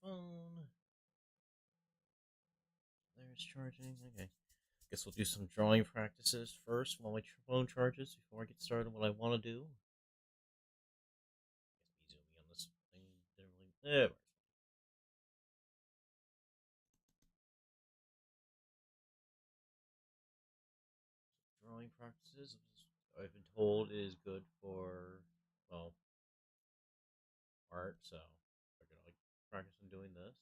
phone. There's charging. Okay. Guess we'll do some drawing practices first while my phone charges before I get started on what I want to do. Guess be zooming on this thing. Didn't really. Drawing practices, I've been told, is good for, well, art, so I'm gonna like practice on doing this.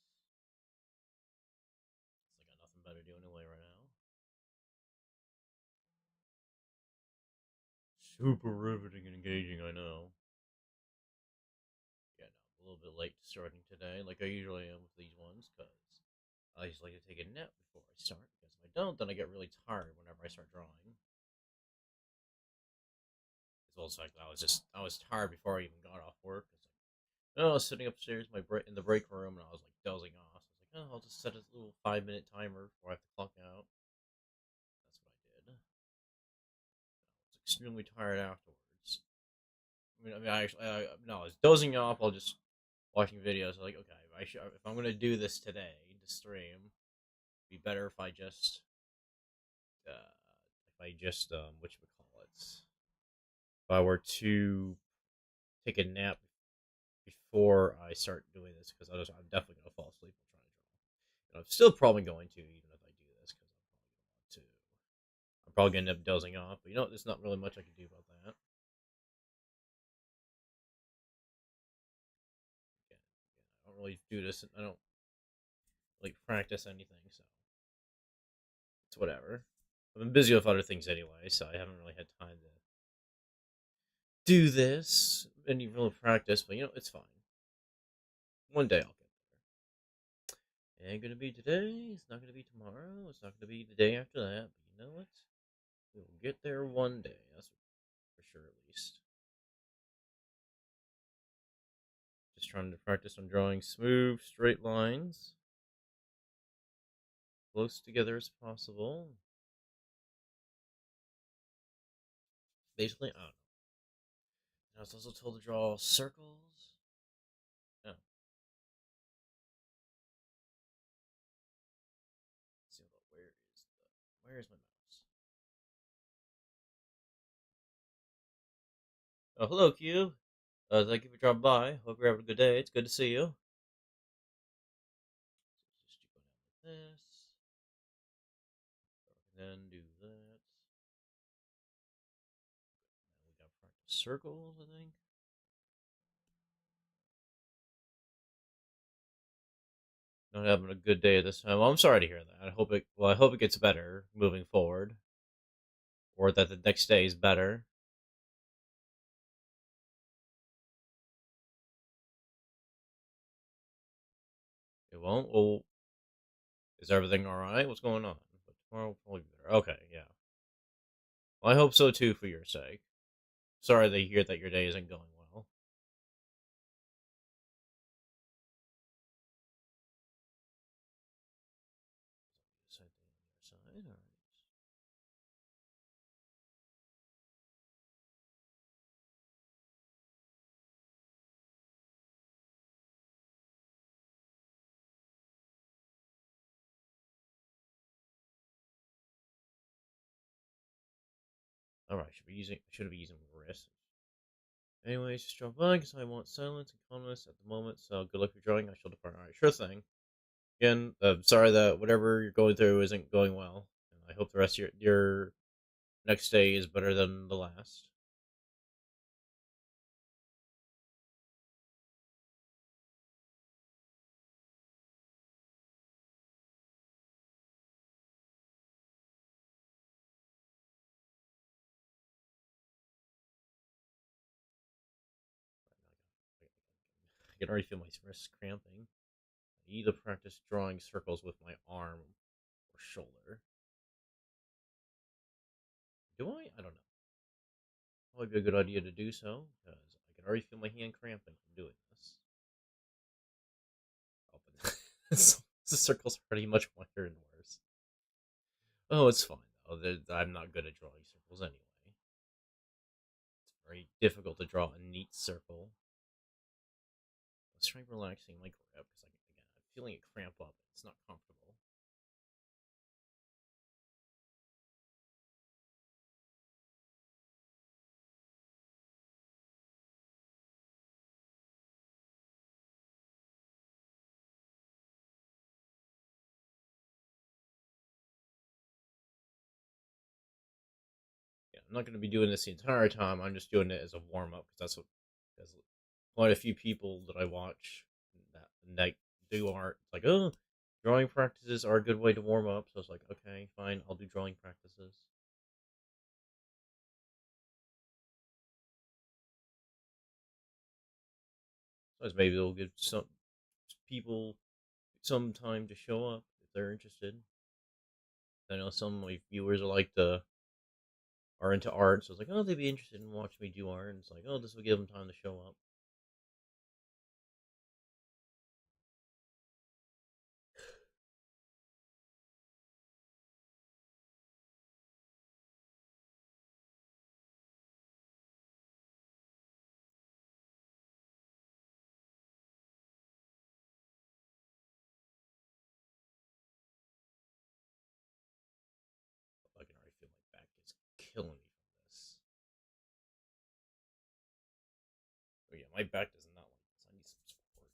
It's like I got nothing better to do anyway right now. Super riveting and engaging, I know. Yeah, no, I'm a little bit late starting today, like I usually am with these ones, because I just like to take a nap before I start, because if I don't, then I get really tired whenever I start drawing. As well as like I was tired before I even got off work. It's like, I was sitting upstairs in the break room, and I was like dozing off. So I was like, oh, I'll just set a little 5 minute timer before I have to clock out. That's what I did. I was extremely tired afterwards. No, I was dozing off while just watching videos. Like, okay, if I'm gonna do this today to stream, it'd be better if I just what you would call it, if I were to take a nap before I start doing this, because I'm definitely gonna fall asleep while trying to draw. And I'm still probably going to, even if I do this, because I'm probably gonna end up dozing off. But there's not really much I can do about that. Again, I don't really do this. I don't like practice anything, so it's whatever. I've been busy with other things anyway, so I haven't really had time to do this any real practice. But it's fine. One day I'll get there. It ain't gonna be today. It's not gonna be tomorrow. It's not gonna be the day after that. But you know what? We'll get there one day. That's for sure, at least. Just trying to practice on drawing smooth, straight lines, close together as possible. Basically, I don't know. I was also told to draw circles. Oh, let's see, where is my mouse? Oh, hello, Q. Thank you for dropping by. Hope you're having a good day. It's good to see you. So just go down like this, and then do that. And we got practice circles, I think. Not having a good day this time. Well, I'm sorry to hear that. I hope it gets better moving forward, or that the next day is better. It won't. Well, is everything all right? What's going on? But tomorrow will probably be better. Okay, yeah. Well, I hope so too, for your sake. Sorry to hear that your day isn't going well. Side thing on the other side. All right. All right. Should have been using wrist. Anyways, just drop by because I want silence and calmness at the moment. So good luck with drawing. I shall depart. All right, sure thing. Again, sorry that whatever you're going through isn't going well. And I hope the rest of your next day is better than the last. I can already feel my wrists cramping. I need to practice drawing circles with my arm or shoulder. Do I? I don't know. Probably be a good idea to do so, because I can already feel my hand cramping from doing this. Oh, but the circle's pretty much wider and worse. Oh, it's fine though. I'm not good at drawing circles anyway. It's very difficult to draw a neat circle. Let's try relaxing my grip, because again, feeling it cramp up. It's not comfortable. Yeah, I'm not going to be doing this the entire time. I'm just doing it as a warm up because that's what there's quite a few people that I watch that do art. It's like, oh, drawing practices are a good way to warm up. So it's like, okay, fine, I'll do drawing practices. So maybe they'll give some people some time to show up if they're interested. I know some of my viewers are into art, so it's like, oh, they'd be interested in watching me do art. And it's like, oh, this will give them time to show up. I can already feel my back is killing me from this. Oh yeah, my back does not like this. I need some support.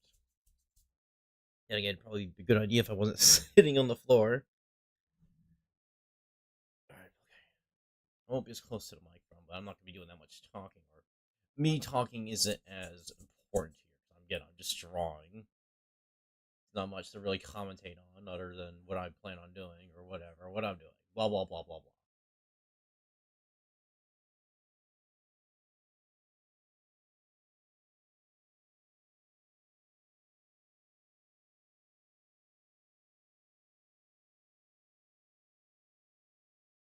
And again, probably be a good idea if I wasn't sitting on the floor. All right, okay. I won't be as close to the microphone, but I'm not gonna be doing that much talking. Or me talking isn't as important here because I'm just drawing. Not much to really commentate on other than what I plan on doing or whatever, what I'm doing. Blah blah blah blah blah.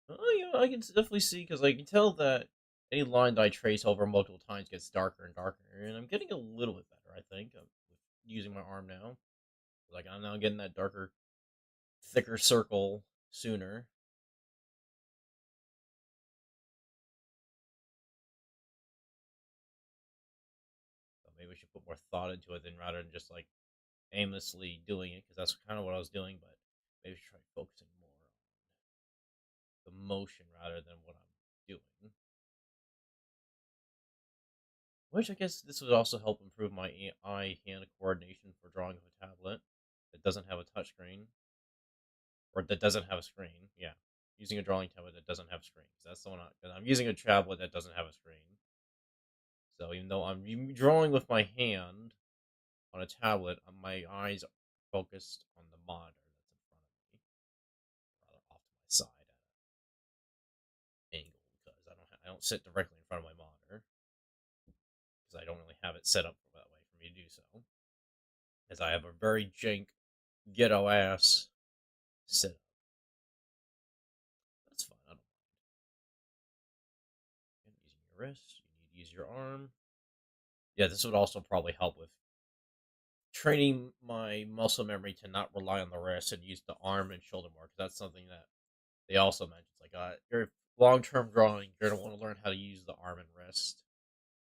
Oh yeah, I can definitely see because I can tell that any line that I trace over multiple times gets darker and darker, and I'm getting a little bit better. I think with using my arm now. Like I'm now getting that darker, thicker circle sooner. So maybe we should put more thought into it than rather than just like aimlessly doing it because that's kind of what I was doing. But maybe we should try focusing more on the motion rather than what I'm doing. Which I guess this would also help improve my eye hand coordination for drawing with a tablet that doesn't have a touchscreen or that doesn't have a screen. Yeah, using a drawing tablet that doesn't have screens. That's the one. Because I'm using a tablet that doesn't have a screen. So even though I'm drawing with my hand on a tablet, my eyes are focused on the monitor that's in front of me, rather off to my side at an angle because I don't sit directly in front of my monitor because I don't really have it set up that way for me to do so. As I have a very jank ghetto ass setup. That's fine. I don't mind. Using your wrist, you need to use your arm. Yeah, this would also probably help with training my muscle memory to not rely on the wrist and use the arm and shoulder more. Because that's something that they also mentioned. Like, your long term drawing, you're gonna want to learn how to use the arm and wrist,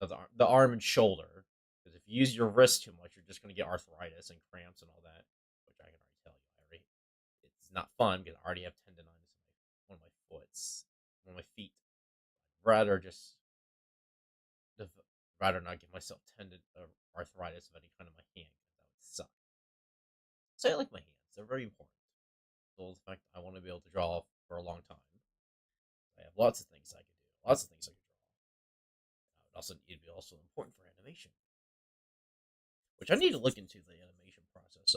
the arm and shoulder. Because if you use your wrist too much, you're just gonna get arthritis and cramps and all that, which I can already tell you. It's not fun because I already have tendonitis in one of my foots, one of my feet. Rather just rather not give myself tendon or arthritis of any kind of my hand. That would suck. So I like my hands; they're very important. So the fact I want to be able to draw for a long time. I have lots of things I can do. Lots of things I can draw. It would also need to be also important for animation, which I need to look into the animation process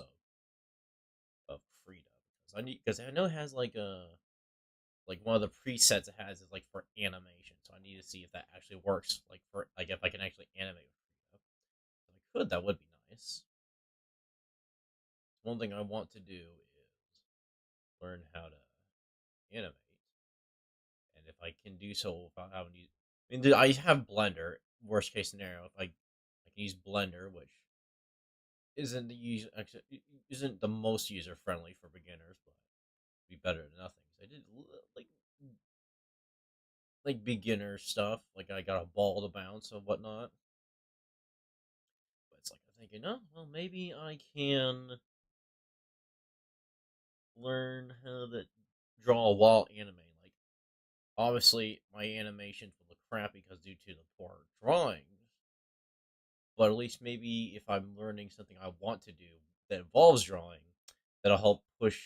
of Frida because I know it has like one of the presets it has is like for animation. So I need to see if that actually works. Like for like if I can actually animate with Frida. If I could, that would be nice. One thing I want to do is learn how to animate, and if I can do so without having to use, I mean, I have Blender. Worst case scenario, if I can use Blender, which isn't the actually isn't the most user friendly for beginners, but be better than nothing. I did like beginner stuff, like I got a ball to bounce and whatnot. But it's like I'm thinking, oh well, maybe I can learn how to draw while animating. Like, obviously, my animations will look crappy because due to the poor drawings. But at least maybe if I'm learning something I want to do that involves drawing, that'll help push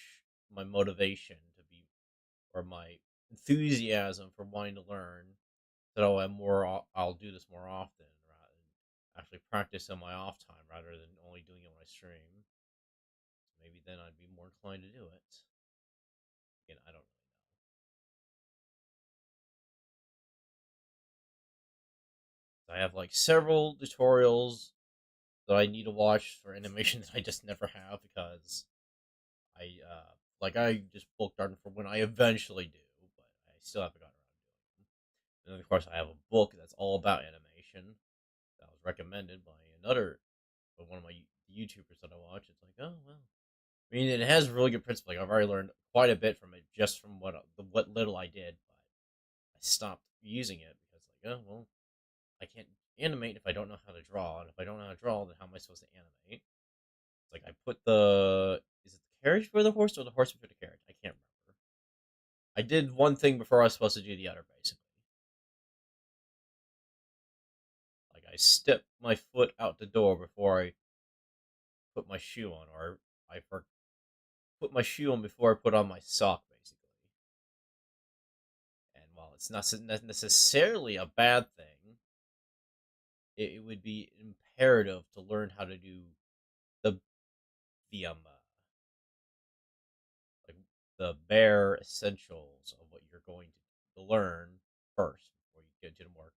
my motivation to be, or my enthusiasm for wanting to learn. That I'll do this more often, rather than actually practice on my off time rather than only doing it when I stream. So maybe then I'd be more inclined to do it. Again, I don't really know. I have like several tutorials that I need to watch for animation that I just never have because I just booked them for when I eventually do, but I still haven't gotten around to doing them. And then of course I have a book that's all about animation that was recommended by one of my YouTubers that I watch. It's like, oh well. I mean, it has really good principles. Like I've already learned quite a bit from it just from what little I did, but I stopped using it because like, oh well, I can't animate if I don't know how to draw, and if I don't know how to draw, then how am I supposed to animate? It's like I put the is it the carriage for the horse or the horse for the carriage? I can't remember. I did one thing before I was supposed to do the other, basically. Like I stepped my foot out the door before I put my shoe on, or put my shoe on before I put on my sock, basically. And while it's not necessarily a bad thing, it would be imperative to learn how to do the the like the bare essentials of what you're going to learn first before you get to the more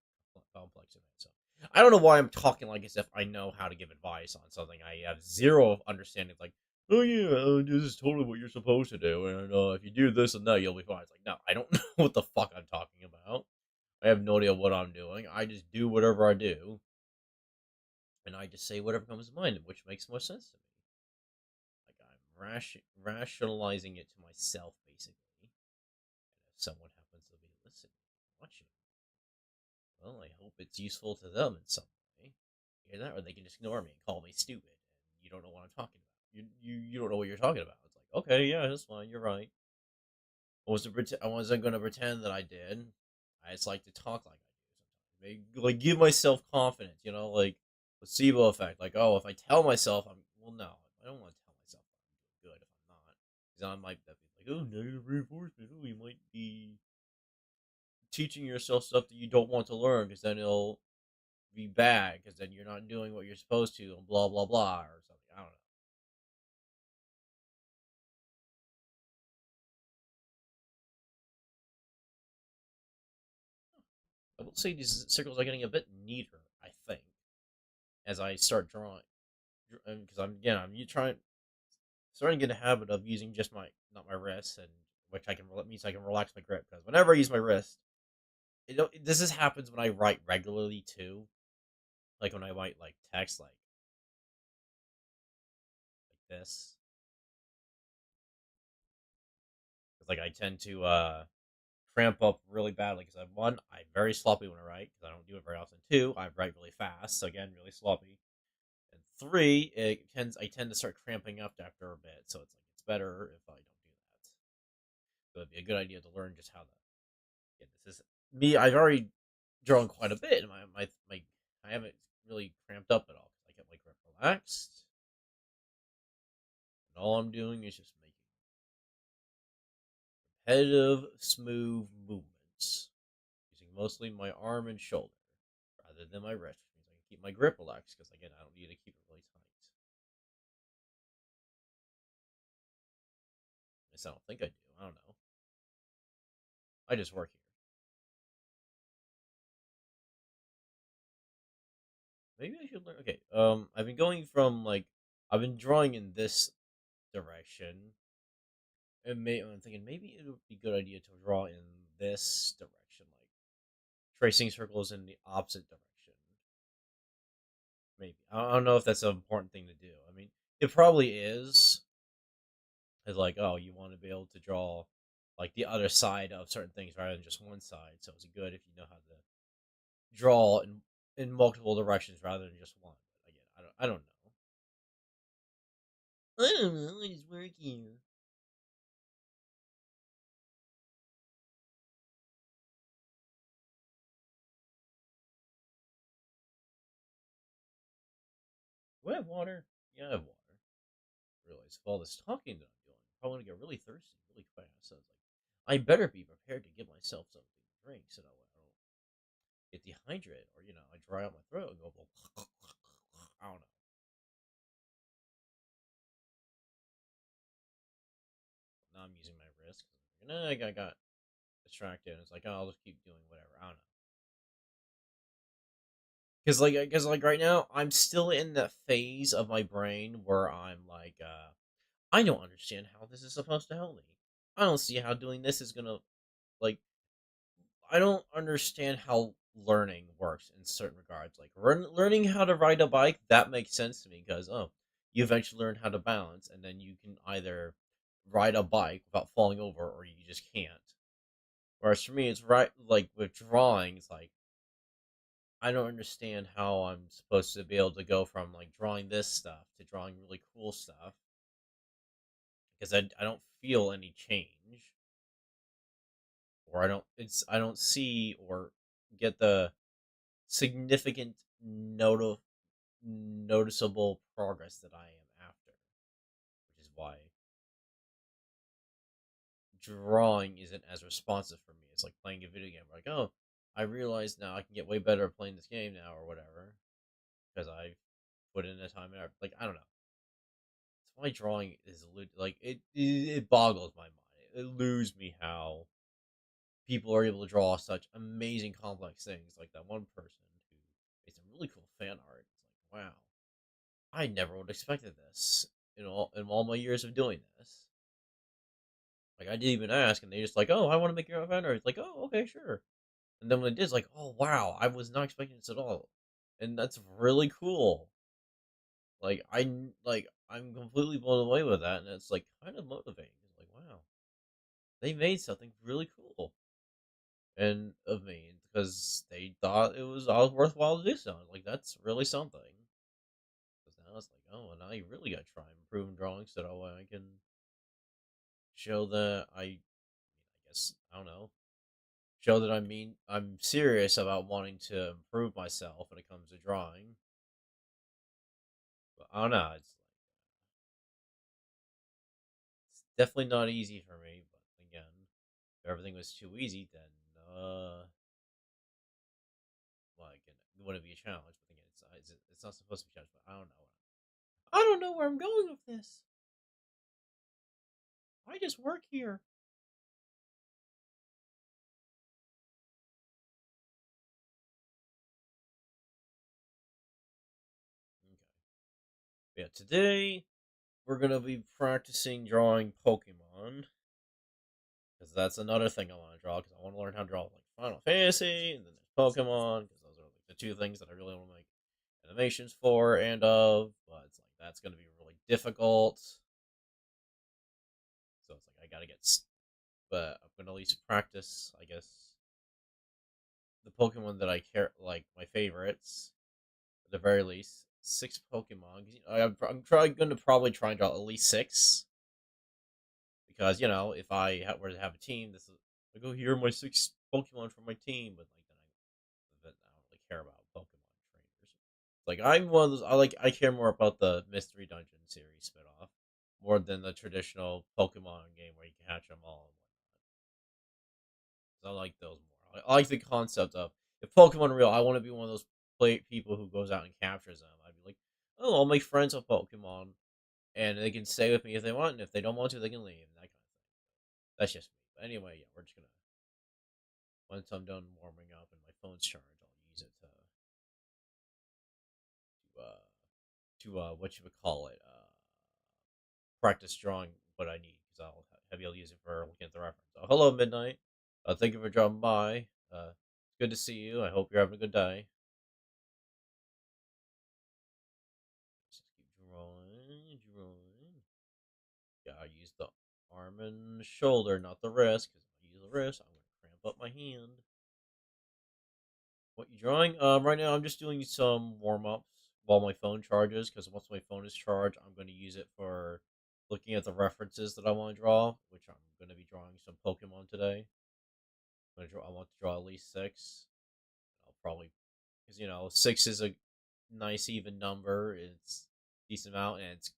complex events. So I don't know why I'm talking like as if I know how to give advice on something I have zero understanding. Like, oh yeah, this is totally what you're supposed to do, and if you do this and that, you'll be fine. It's like, no, I don't know what the fuck I'm talking about. I have no idea what I'm doing. I just do whatever I do, and I just say whatever comes to mind, which makes more sense to me. Like I'm rationalizing it to myself, basically. And if someone happens to be listening, watching, well, I hope it's useful to them in some way. Either that, or they can just ignore me and call me stupid, and you don't know what I'm talking about. You don't know what you're talking about. It's like, okay, yeah, that's fine. You're right. I wasn't going to pretend that I did. I just like to talk like I do sometimes. Like give myself confidence, like placebo effect. Like, oh, if I tell myself no, I don't want to tell myself I'm doing good if I'm not, because I might be like, oh, negative reinforcement. Oh, you might be teaching yourself stuff that you don't want to learn, because then it'll be bad, because then you're not doing what you're supposed to, and blah blah blah or something. I don't know. I will say these circles are getting a bit neater. I think as I start drawing, because I'm you trying starting to get a habit of using just my not my wrist, and which means I can relax my grip, because whenever I use my wrist, this is happens when I write regularly too. Like when I write like text like this, 'cause, like I tend to cramp up really badly because I'm very sloppy when I write because I don't do it very often. Two, I write really fast, so again really sloppy. And three, I tend to start cramping up after a bit, so it's better if I don't do that. So it'd be a good idea to learn just how to. Yeah, this is me. I've already drawn quite a bit, and my I haven't really cramped up at all. I kept my grip relaxed, and all I'm doing is just making repetitive, smooth movements using mostly my arm and shoulder rather than my wrist, which means I can keep my grip relaxed because again I don't need to keep it really tight. At least I don't think I do. I don't know. I just work here. Maybe I should learn. Okay. I've been going from like I've been drawing in this direction, and I'm thinking maybe it would be a good idea to draw in this direction, like tracing circles in the opposite direction. Maybe I don't know if that's an important thing to do. I mean, it probably is. It's like, oh, you want to be able to draw like the other side of certain things rather than just one side. So it's good if you know how to draw in multiple directions rather than just one. But again, I don't know. I don't know. I just work here. Do I have water? Yeah, I have water. I realize with all this talking that I'm doing, I'm probably gonna get really thirsty really fast. So it's like, I better be prepared to give myself something to drink so that way I don't get dehydrated or, I dry out my throat and go, I don't know. Now I'm using my wrist because I got distracted. And it's like, oh, I'll just keep doing whatever. I don't know. Because right now I'm still in that phase of my brain where I'm like, I don't understand how this is supposed to help me. I don't see how doing this is gonna like. I don't understand how learning works in certain regards. Like learning how to ride a bike, that makes sense to me because you eventually learn how to balance, and then you can either ride a bike without falling over, or you just can't. Whereas for me, it's right like with drawing, it's like I don't understand how I'm supposed to be able to go from like drawing this stuff to drawing really cool stuff because I don't feel any change, or I don't see or get the significant noticeable progress that I am after, which is why drawing isn't as responsive for me. It's like playing a video game. Like, oh, I realize now I can get way better at playing this game now or whatever because I put in the time and effort. Like, I don't know. That's why drawing is like it boggles my mind. It eludes me how people are able to draw such amazing complex things. Like that one person who made some really cool fan art. It's like, wow, I never would have expected this in all my years of doing this. Like I didn't even ask, and they just like, oh, I want to make your own fan art. It's like, oh, okay, sure. And then when it did, it's like, oh wow, I was not expecting this at all, and that's really cool. I'm completely blown away with that, and it's like kind of motivating. It's like, wow, they made something really cool and of me because they thought it was all worthwhile to do so. Like that's really something. Because now it's like, oh, and now you really got to try and improve drawing so that way I can show that I guess I don't know, show that I'm serious about wanting to improve myself when it comes to drawing. But I don't know, it's definitely not easy for me. But again, if everything was too easy, then like it wouldn't be a challenge. But again, it's not supposed to be a challenge. But I don't know. I don't know where I'm going with this. I just work here. Okay. Yeah, today we're gonna be practicing drawing Pokemon because that's another thing I want to draw. Because I want to learn how to draw like Final Fantasy, and then there's Pokemon. Because those are like the two things that I really want to make animations for and of. But it's like that's gonna be really difficult. So it's like I gotta get. But I'm gonna at least practice, I guess, the Pokemon that I care like my favorites. At the very least, 6 Pokemon. I'm going to probably try and draw at least 6 because if I were to have a team, this is like, oh, here are my 6 Pokemon for my team, but like then I don't really care about Pokemon trainers. Like I'm one of those. I care more about the Mystery Dungeon series spinoff more than the traditional Pokemon game where you can catch them all. I like those more. I like the concept of if Pokemon are real, I want to be one of those people who goes out and captures them. I'd be like, oh, I'll make friends with Pokemon, and they can stay with me if they want, and if they don't want to, they can leave. And that kind of thing. That's just me. But anyway, yeah, we're just gonna once I'm done warming up and my phone's charged, I'll use it to what you would call it, practice drawing what I need because I'll have you use it for looking at the reference. So, hello, Midnight. Thank you for dropping by. It's good to see you. I hope you're having a good day. Just keep drawing, drawing. Yeah, I use the arm and shoulder, not the wrist, because if I use the wrist, I'm gonna cramp up my hand. What you drawing? Right now I'm just doing some warm ups while my phone charges, because once my phone is charged, I'm gonna use it for looking at the references that I want to draw, which I'm gonna be drawing some Pokemon today. I want to draw at least 6. I'll probably because 6 is a nice even number. decent amount, and it's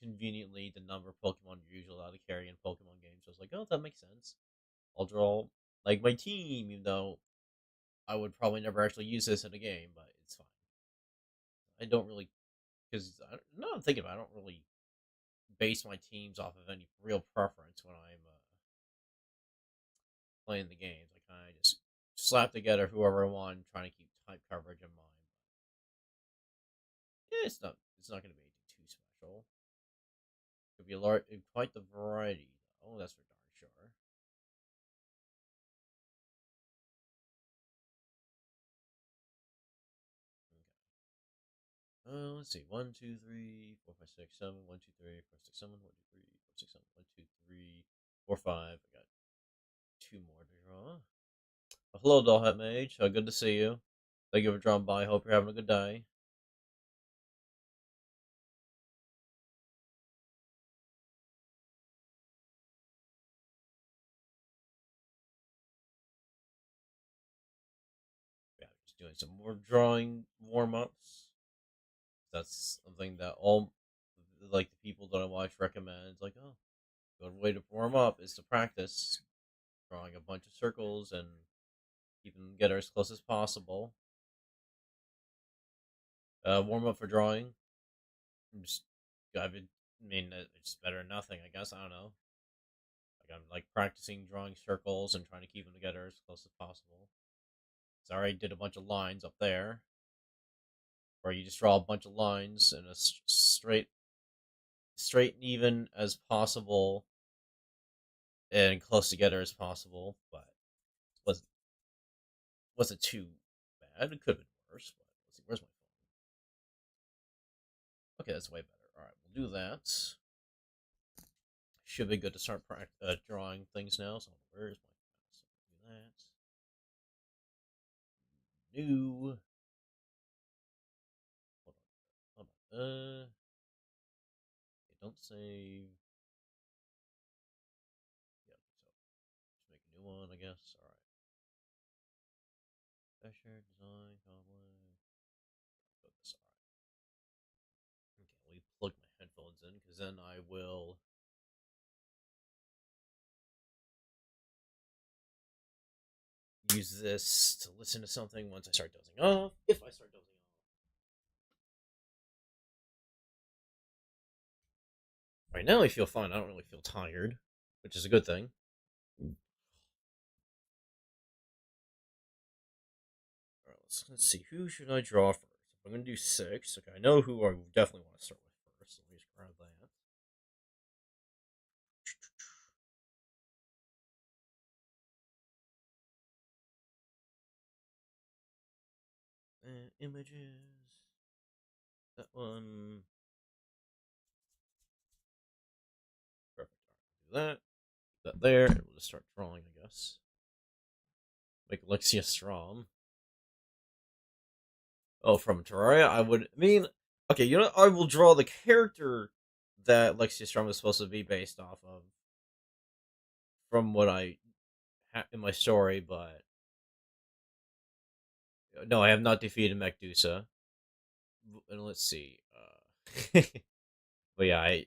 conveniently the number of Pokemon you're usually allowed to carry in Pokemon games. So I was like, oh, that makes sense. I'll draw like my team, even though I would probably never actually use this in a game, but it's fine. I don't really, because now I'm thinking about it, I don't really base my teams off of any real preference when I'm playing the games. I kind of just slap together whoever I want, trying to keep type coverage in mind. Yeah, it's not going to be anything too special. Could be a large, quite the variety. Oh, that's for darn sure. Okay. Let's see. 1, 2, 3, 4, 5, 6, 7. 1, 2, 3, 4, 6, 7. 1, 2, 3, 4, 6, 7. 1, 2, 3, 4, 5. I got two more to draw. Well, hello, Dollhat Mage. Good to see you. Thank you for dropping by. Hope you're having a good day. Yeah, just doing some more drawing warm ups. That's something that all like the people that I watch recommend. It's like, oh, good way to warm up is to practice drawing a bunch of circles and keep them get as close as possible. Warm up for drawing. Just, I mean, it's better than nothing. I guess I don't know. Like I'm like practicing drawing circles and trying to keep them together as close as possible. So I already did a bunch of lines up there, where you just draw a bunch of lines in a straight and even as possible and close together as possible. But it wasn't too bad. It could have been worse. But let's see, where's my phone? Okay, that's way better. All right, we'll do that. Should be good to start drawing things now. So where's my mouse? Do that. New. Hold on. Hold on. Okay, don't save. Yeah, so just make a new one, I guess. All right. Fisher design complex. Put this. All right. Okay, let me plug my headphones in because then I will use this to listen to something once I start dozing off. If I start dozing off. Right now, I feel fine. I don't really feel tired, which is a good thing. All right, let's see. Who should I draw first? If I'm gonna do six, okay, I know who I definitely want to start with first. So let me just grab that. And images. That one. Perfect. All right, do that. Put that there, and we'll just start drawing, I guess. Make Alexia Strom. Oh, from Terraria, I would mean. Okay, you know, I will draw the character that Lexia Strom is supposed to be based off of from what I in my story, but no, I have not defeated Mechdusa. And let's see. But yeah, I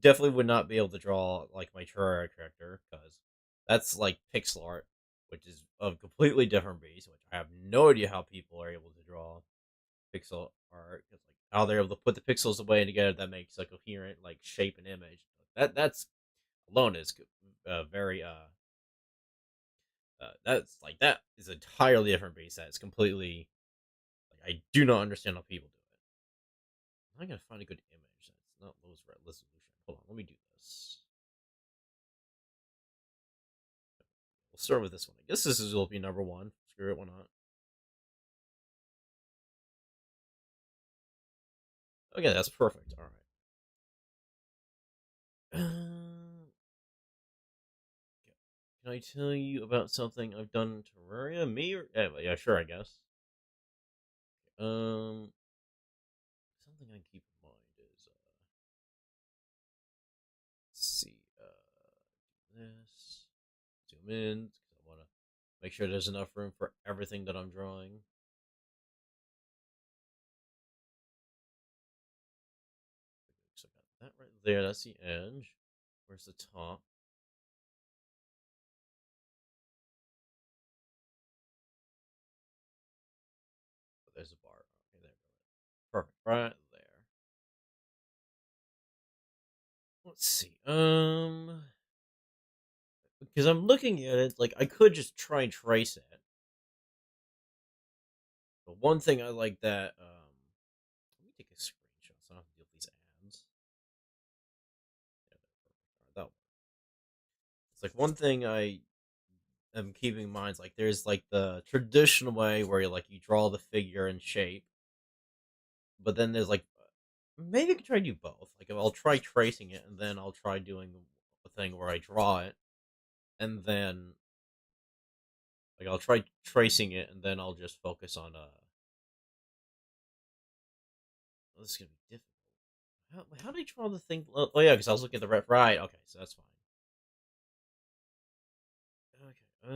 definitely would not be able to draw like my Terraria character because that's like pixel art, which is a completely different beast. Which I have no idea how people are able to draw pixel art because like how they're able to put the pixels away together that makes a coherent like shape and image. That's alone is very that's like that is entirely different beast. That is completely like I do not understand how people do it. I'm gonna find a good image that's not low resolution. Hold on, let me do this. We'll start with this one. I guess will be number one. Screw it, why not? Okay, that's perfect. All right. Can I tell you about something I've done in Terraria? Me or yeah, sure, I guess. Um, something I keep in mind is let's see, this zoom in because I want to make sure there's enough room for everything that I'm drawing. there. That's the edge. Where's the top? Oh, there's a bar. Okay, there. Perfect. Right there. Let's see. Because I'm looking at it, like I could just try and trace it. But one thing I like that let me take a screenshot so I don't have to deal with these ads. Yeah, that one. It's like one thing I am keeping in mind is like there's like the traditional way where you draw the figure in shape, but then there's like maybe I could try to do both. Like I'll try tracing it and then I'll try doing a thing where I draw it and then like I'll try tracing it and then I'll just focus on this is gonna be difficult. How did I draw the thing? Oh yeah, because I was looking at the right. Okay, so that's fine. Okay. How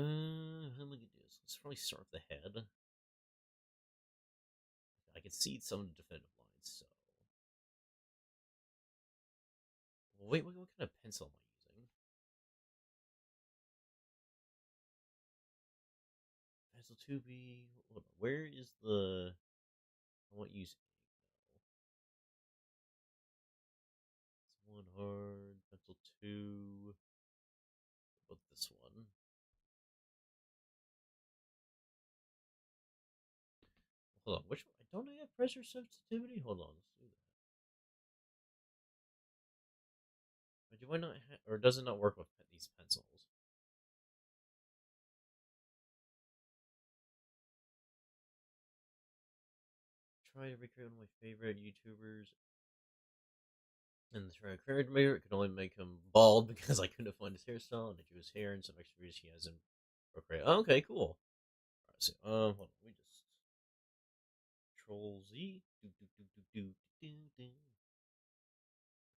do I do this? Let's probably start with the head. I can see some of the definitive lines. So, wait, what kind of pencil am I using? Pencil 2B. Hold on. Where is the? I want to use this one hard. Pencil 2. What about this one? Hold on. Which one? Don't I have pressure sensitivity? Hold on. Let's do that. Or do I not? Or does it not work with these pencils? Try to recreate one of my favorite YouTubers. And the try to mirror it could only make him bald because I couldn't find his hairstyle and I drew his hair and some extra videos he hasn't procreated. Oh, okay, cool. Alright, so hold on, let me just Control Z.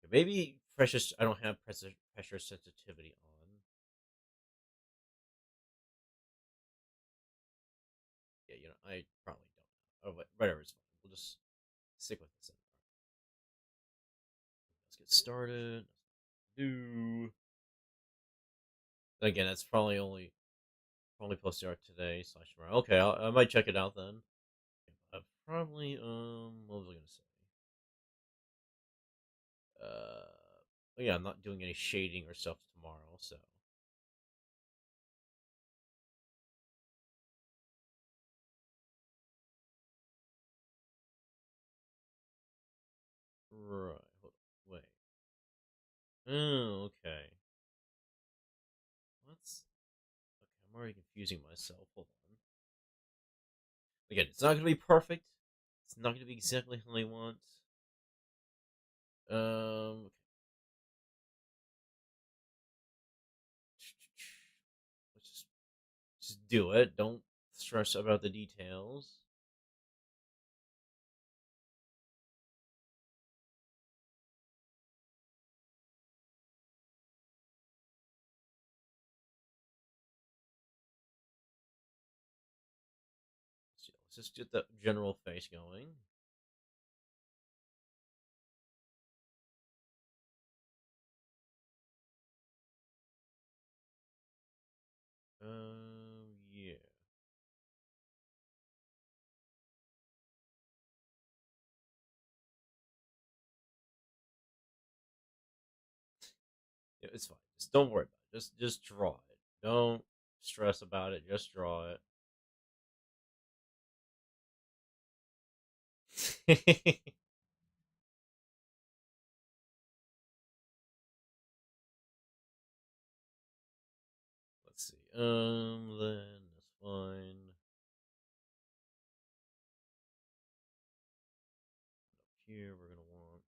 Okay, maybe precious. I don't have pressure sensitivity on. Yeah, I probably don't. Oh, but whatever, it's fine. We'll just stick with this. Let's get started. Do again. That's probably posted art today slash tomorrow. Okay, I might check it out then. Probably what was I gonna say? Yeah, I'm not doing any shading or stuff tomorrow, so right. Wait. Oh, okay. What's okay? I'm already confusing myself. Hold on. Again, it's not gonna be perfect. It's not gonna be exactly how I want. Okay. Let's just do it. Don't stress about the details. Let's just get the general face going. Yeah. Yeah, it's fine. Just don't worry about it. Just draw it. Don't stress about it. Just draw it. Let's see. Then that's fine. Up here, we're gonna want.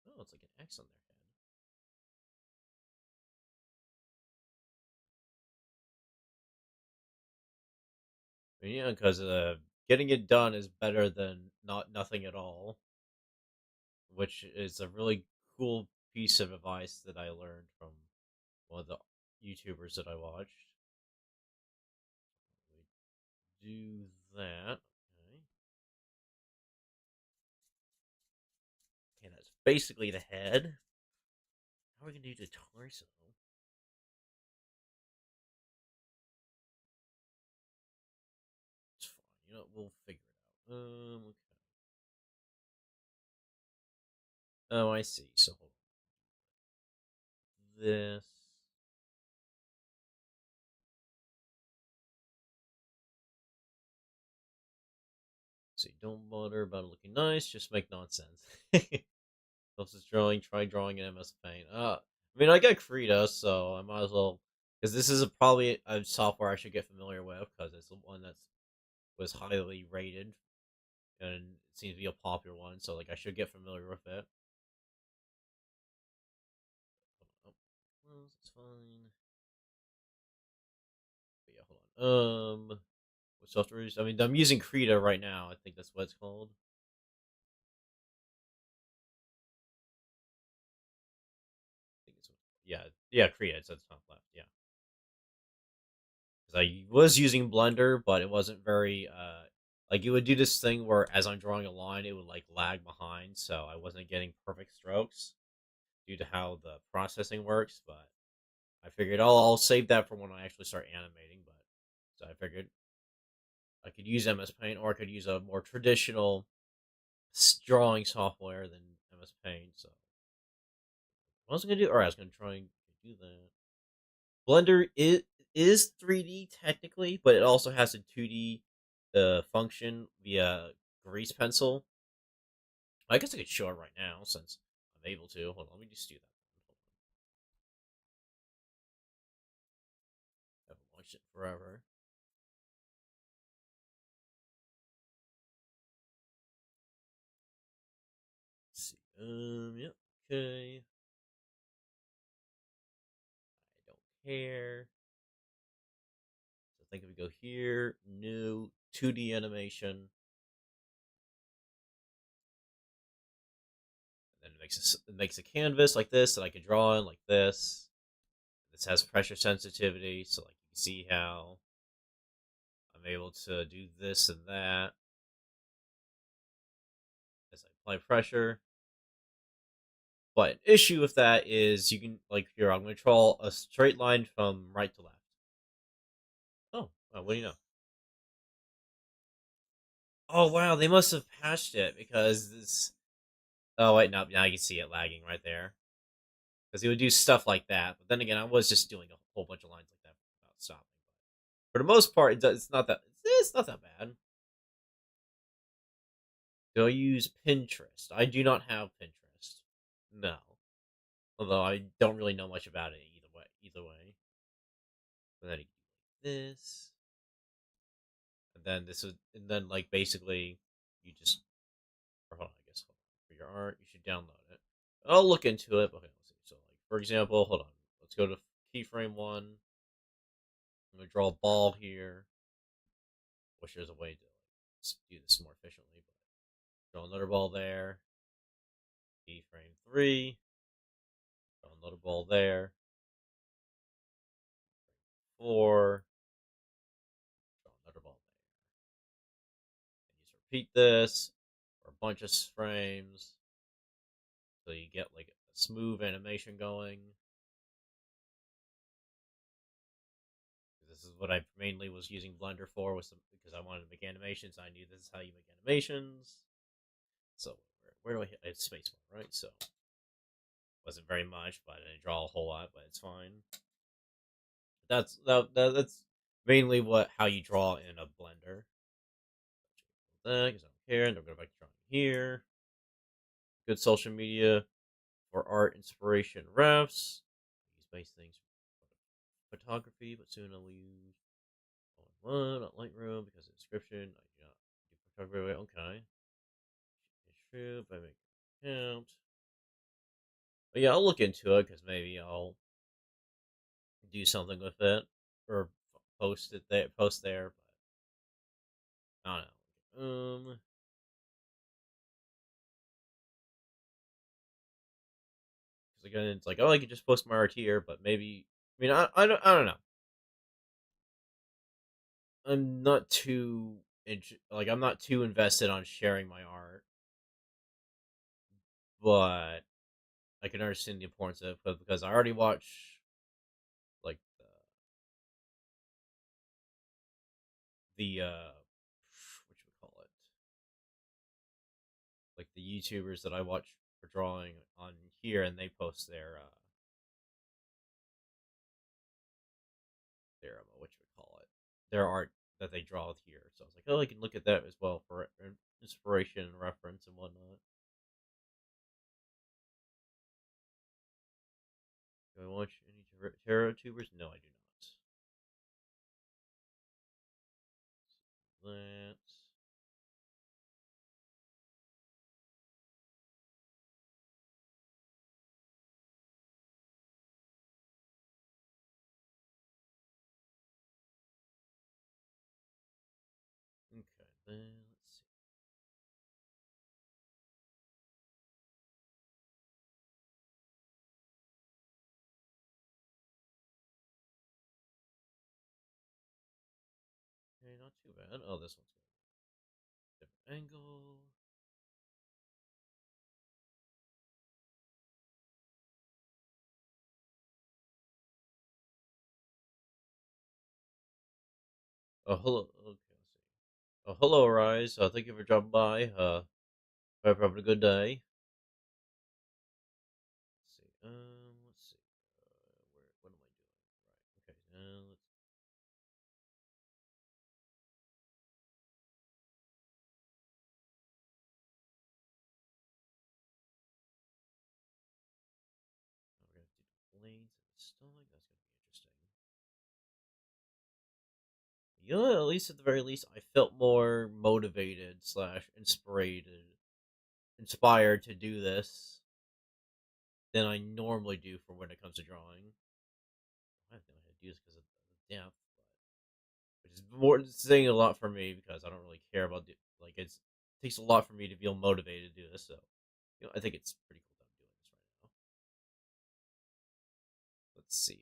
Oh, it's like an X on their head. Yeah, because getting it done is better than nothing at all, which is a really cool piece of advice that I learned from one of the YouTubers that I watched. do that. Okay. Okay, that's basically the head. How are we gonna do the torso? It's fine. You know, we'll figure it out. Okay. Oh, I see. So hold on. This. See, don't bother about looking nice. Just make nonsense. Closest drawing. Try drawing in MS Paint. I mean, I got Krita, so I might as well, because this is probably a software I should get familiar with, because it's the one that was highly rated and it seems to be a popular one. So like, I should get familiar with it. Oh, well, it's fine. But yeah, hold on. What software is? I mean, I'm using Krita right now. I think that's what it's called. I think it's yeah, Krita. It's at the top left. Yeah, because I was using Blender, but it wasn't very like, it would do this thing where as I'm drawing a line, it would like lag behind, so I wasn't getting perfect strokes due to how the processing works. But I figured, I'll save that for when I actually start animating. But so I figured I could use MS Paint, or I could use a more traditional drawing software than MS Paint. So what was I gonna do? Or I was gonna try and do that. Blender is 3D technically, but it also has a 2D function via Grease Pencil. I guess I could show it right now since I'm able to. Hold on, let me just do that. I haven't watched it forever. Let's see. Yep. Okay. I don't care. So I think if we go here, new 2D animation, and then it makes a canvas like this that I can draw in like this. This has pressure sensitivity, so like you can see how I'm able to do this and that as I apply pressure. But issue with that is you can, like, here, I'm going to draw a straight line from right to left. Oh, what do you know? Oh wow, they must have patched it because this. Oh wait, no, now you can see it lagging right there because he would do stuff like that. But then again, I was just doing a whole bunch of lines like that without stopping. For the most part, it's not that. It's not that bad. Do I use Pinterest? I do not have Pinterest. No, although I don't really know much about it either way. Either way, and then this, and then this is, and then like basically, you just, or hold on, I guess for your art, you should download it. I'll look into it. Okay, let's see. So like, for example, hold on. Let's go to keyframe one. I'm gonna draw a ball here. Wish there's a way to like, do this more efficiently, but draw another ball there. Keyframe three. Draw another ball there. Four. Draw another ball there. And you just repeat this for a bunch of frames, so you get like a smooth animation going. This is what I mainly was using Blender for, was because I wanted to make animations. I knew this is how you make animations. So where do I hit? It's spacebar, right? So wasn't very much, but I didn't draw a whole lot, but it's fine. That's mainly how you draw in a Blender. That because I don't care, and I'll go back to drawing here. Good social media for art inspiration refs. Use base things for photography, but soon I'll use all-in-one, not Lightroom, because of the description. I do not do photography. Okay. It's true, but I make an account. But yeah, I'll look into it because maybe I'll do something with it or post it there. Post there, but I don't know. Because again, it's like, oh, I could just post my art here, but maybe, I mean, I don't know. I'm not too like I'm not too invested on sharing my art, but I can understand the importance of it because I already watch like the what you call it, like the YouTubers that I watch for drawing on here, and they post their what you would call it, their art that they draw here. So I was like, oh, I can look at that as well for inspiration and reference and whatnot. Do I watch any tarot tubers? No, I do not. Let's okay. Then let's see. Okay, not too bad. Oh, this one's got a different angle. Oh, hello. Okay, let's see. Oh, hello, Rise. Thank you for dropping by. Hope you're having a good day. Let's see. Let's see. Where? What am I doing? Right. Okay. Let's. We're gonna do the blades and the stomach. That's gonna be interesting. You know, at least at the very least, I felt more motivated slash inspired to do this than I normally do for when it comes to drawing. I don't know how to do this because of the depth, which is more saying a lot for me because I don't really care about like it takes a lot for me to feel motivated to do this. So I think it's pretty cool that I'm doing this right now. Let's see.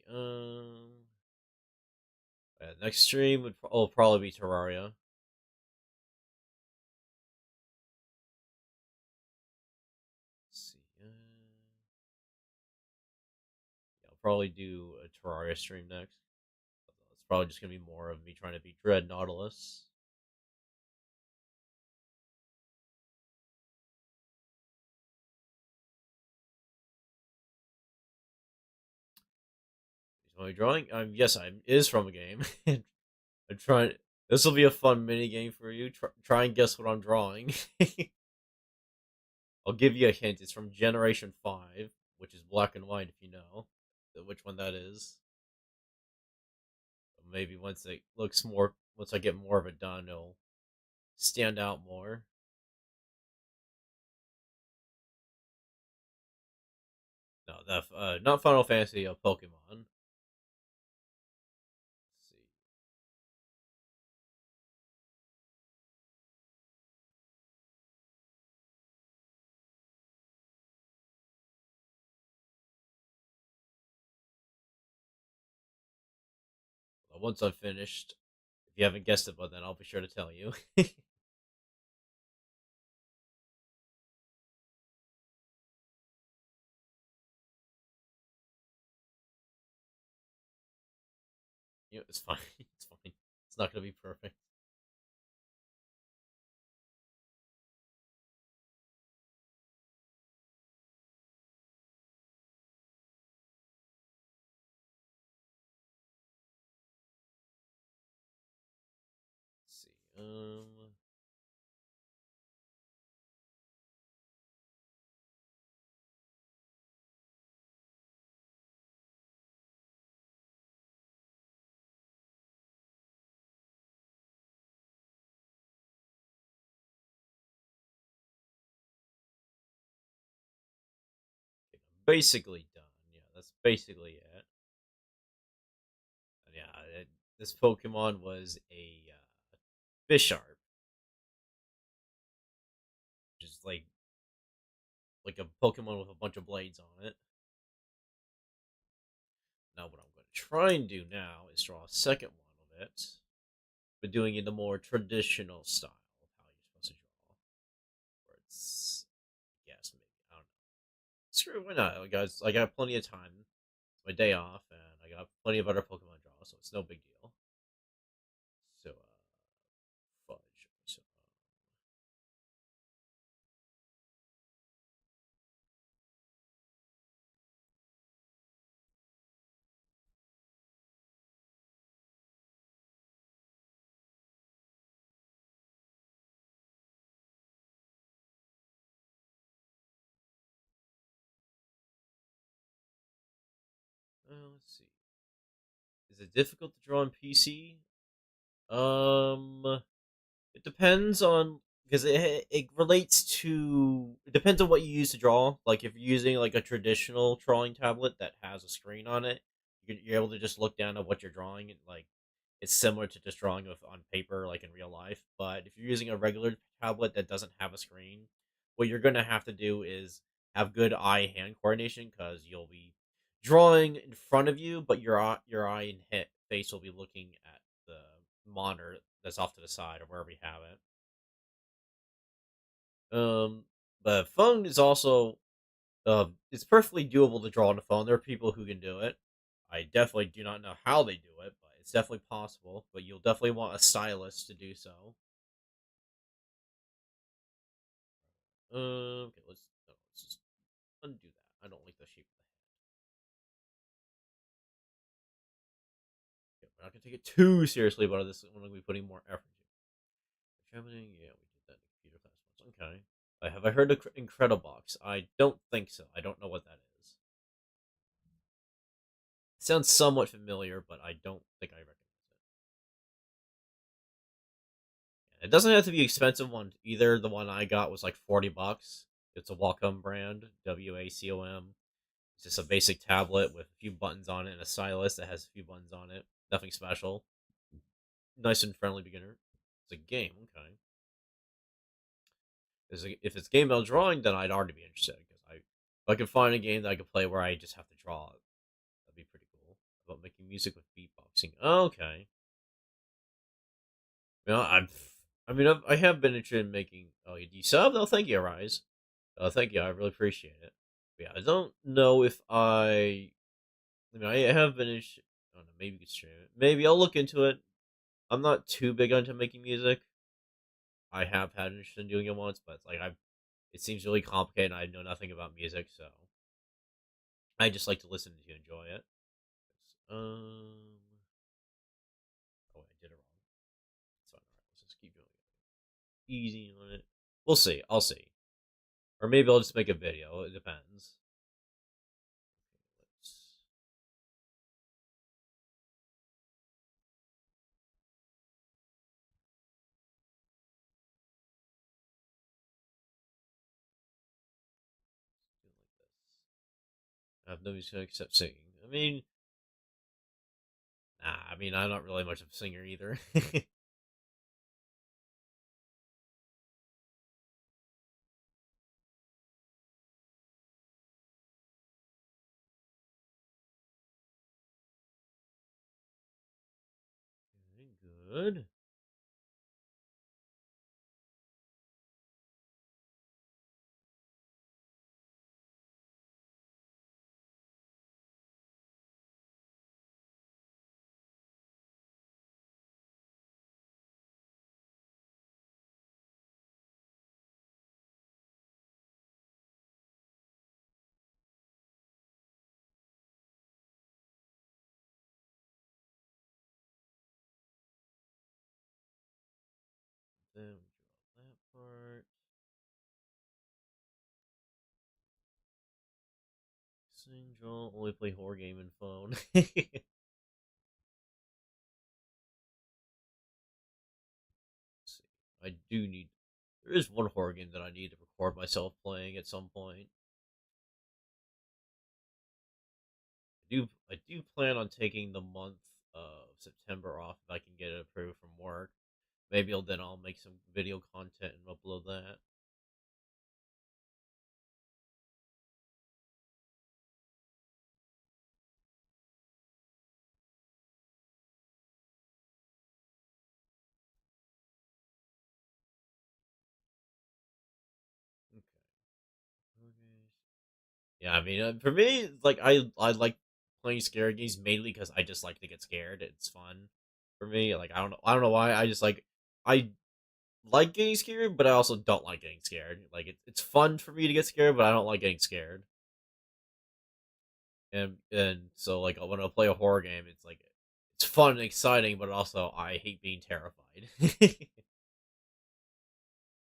Next stream will probably be Terraria. Let's see. Yeah, I'll probably do a Terraria stream next. It's probably just gonna be more of me trying to beat Dread Nautilus. Is my drawing? Yes, I is from a game. I'm trying. This will be a fun mini game for you. Try and guess what I'm drawing. I'll give you a hint. It's from Generation 5, which is black and white if you know which one that is. Maybe once I get more of it done, it'll stand out more. No, that not Final Fantasy, Pokemon. Let's see. Once I've finished, if you haven't guessed it by then, I'll be sure to tell you. It's fine. It's fine. It's not gonna be perfect. Let's see. Okay, I'm basically done. Yeah, that's basically it. And yeah, this Pokemon was a Bisharp, which is like a Pokemon with a bunch of blades on it. Now, what I'm going to try and do now is draw a second one of it. but doing it the more traditional style of how you're supposed to draw. Where it's, yes, maybe I don't know. Screw, why not? Guys, I got plenty of time. It's my day off, and I got plenty of other Pokemon draw, so it's no big deal. So, fudge. So, let's see. Is it difficult to draw on PC? It depends on because it relates to it depends on what you use to draw. Like if you're using like a traditional drawing tablet that has a screen on it, you're able to just look down at what you're drawing and like it's similar to just drawing with on paper like in real life. But if you're using a regular tablet that doesn't have a screen, what you're gonna have to do is have good eye hand coordination because you'll be drawing in front of you, but your eye and face will be looking at the monitor that's off to the side or wherever you have it. But phone is also it's perfectly doable to draw on a phone. There are people who can do it. I definitely do not know how they do it, but it's definitely possible. But you'll definitely want a stylus to do so. Okay, let's just undo that. I don't like the shape of the head. Okay, we're not gonna take it too seriously about this. We're gonna be putting more effort into it. Examining, yeah, we did that in computer class once. Okay. Have I heard of Incredibox? I don't think so. I don't know what that is. It sounds somewhat familiar, but I don't think I recognize it. It doesn't have to be expensive one either. The one I got was like $40. It's a Wacom brand, WACOM. It's just a basic tablet with a few buttons on it and a stylus that has a few buttons on it. Nothing special. Nice and friendly beginner. It's a game, okay. If it's game about drawing, then I'd already be interested because if I could find a game that I could play where I just have to draw, that'd be pretty cool. About making music with beatboxing. Okay. You know, I have been interested in making. Oh, you sub? Oh, thank you, Arise. Thank you. I really appreciate it. But yeah, I don't know if I have been. I don't know. Maybe you could stream it. Maybe I'll look into it. I'm not too big onto making music. I have had interest in doing it once, but it's like I. It seems really complicated. And I know nothing about music, so I just like to listen to enjoy it. Oh, wait, I did it wrong. It's fine. All right, let's just keep doing it. Easy on it. We'll see. I'll see. Or maybe I'll just make a video. It depends. Let's do it like this. I have no music except singing. I'm not really much of a singer either. Good. Then we draw that part. Sing, draw, only play horror game and phone. See. I do need. There is one horror game that I need to record myself playing at some point. I do plan on taking the month of September off if I can get it approved from work. Maybe I'll make some video content and upload that. Yeah, I mean, for me, like I like playing scary games mainly because I just like to get scared. It's fun for me. Like I don't know why. I like getting scared, but I also don't like getting scared. Like it's fun for me to get scared, but I don't like getting scared. And so like when I play a horror game, it's like it's fun and exciting, but also I hate being terrified.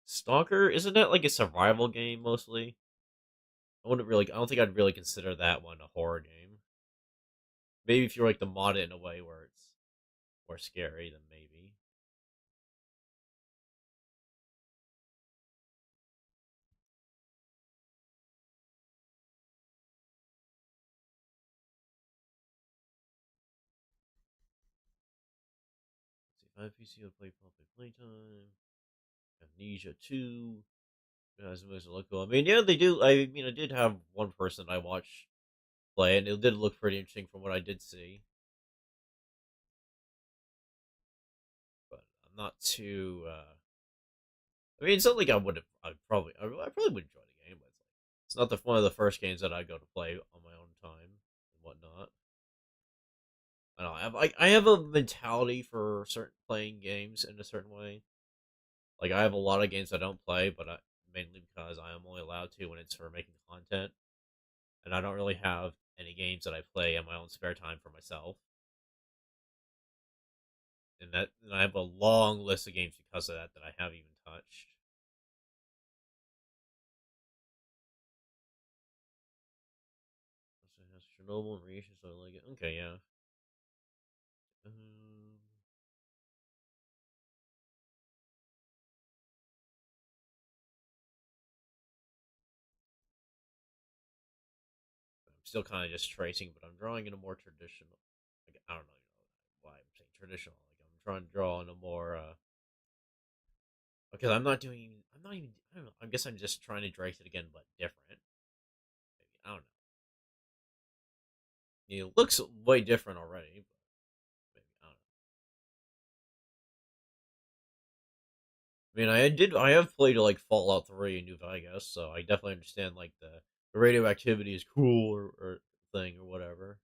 Stalker, isn't that like a survival game mostly? I don't think I'd really consider that one a horror game. Maybe if you were like to mod it in a way where it's more scary, then maybe. Let's see, 5 PC will play public playtime. Amnesia 2. As most look cool. I mean, yeah, they do. I mean, I did have one person I watched play, and it did look pretty interesting from what I did see. But I'm not too. I mean, it's not like I would have. I probably would enjoy the game, but it's not the one of the first games that I go to play on my own time and whatnot. I don't know, I have a mentality for certain playing games in a certain way. Like I have a lot of games I don't play, but mainly because I am only allowed to when it's for making content, and I don't really have any games that I play in my own spare time for myself. And I have a long list of games because of that I haven't even touched. So it has Chernobyl and radiation, so I like it. Okay, yeah. Um, I'm still kind of just tracing, but I'm drawing in a more traditional. Like I don't know why I'm saying traditional. Like I'm trying to draw in a more. Because I'm not doing. I'm not even. I don't know. I guess I'm just trying to trace it again, but different. Maybe I don't know. It looks way different already, but maybe I don't know. I mean, I have played like Fallout 3 and New Vegas, so I definitely understand like the radioactivity is cool or thing or whatever.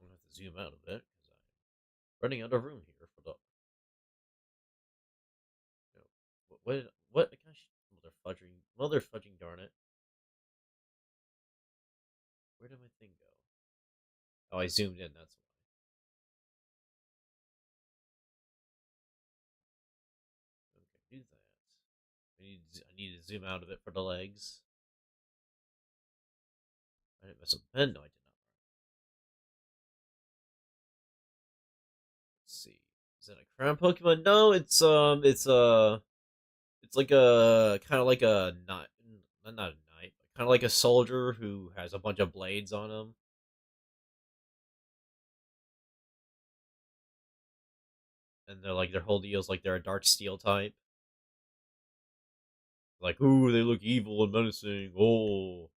I'm gonna have to zoom out a bit because I'm running out of room here for the. You know, what? Gosh, mother fudging, darn it! Where did my thing go? Oh, I zoomed in. That's why. Okay, do that. I need to zoom out of it for the legs. I didn't mess up the pen. No, I did not. Let's see. Is that a crown Pokemon? No, it's like a kind of like a not a knight, but kind of like a soldier who has a bunch of blades on him, and they're like their whole deal is like they're a dark steel type. Like, ooh, they look evil and menacing. Oh,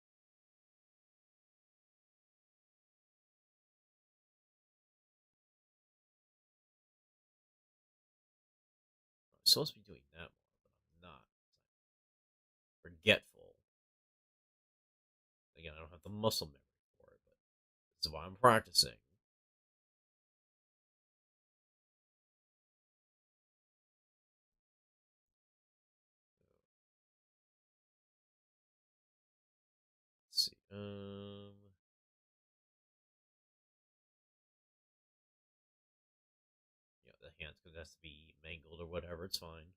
I'm supposed to be doing that more, but I'm not. I'm forgetful. Again, I don't have the muscle memory for it, but this is why I'm practicing. Let's see. Yeah, the hand's gonna have to be mangled or whatever. It's fine.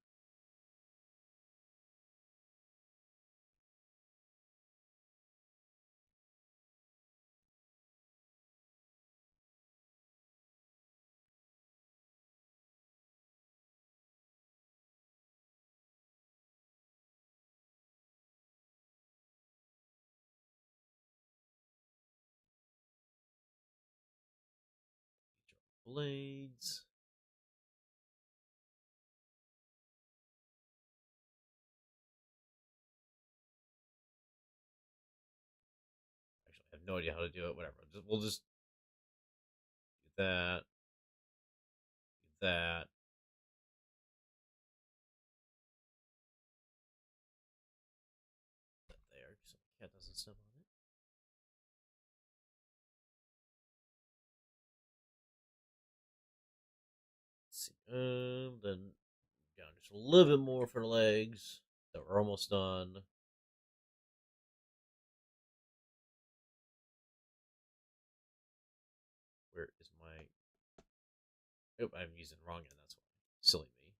Blades. Actually, I have no idea how to do it. Whatever. We'll just do that. Do that. There, so the cat doesn't step on it. Let's see. Then down just a little bit more for the legs. So we're almost done. Where is my? Oh, I'm using the wrong end. That's why. Silly me.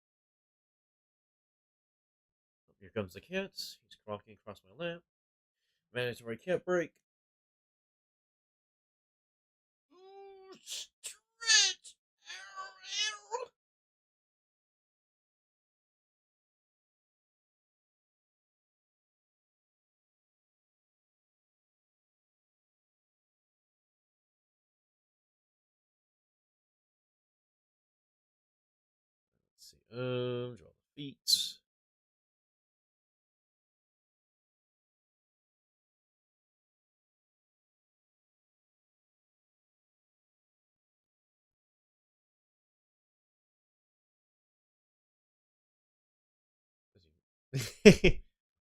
Oh, here comes the cat. He's walking across my lap. Mandatory cat break. Ooh, stretch. Ow, ow. Let's see. Draw the feet.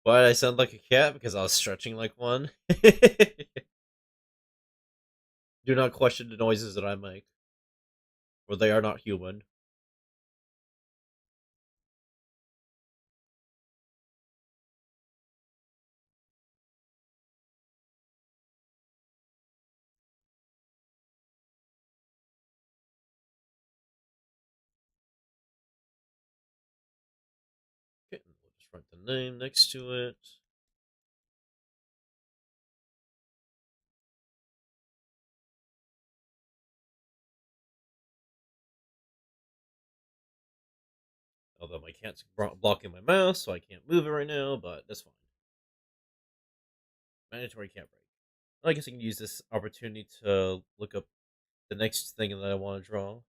Why did I sound like a cat? Because I was stretching like one. Do not question the noises that I make, for they are not human. Okay, we'll just write the name next to it. Although my cat's blocking my mouse, so I can't move it right now, but that's fine. Mandatory cat break. I guess I can use this opportunity to look up the next thing that I want to draw.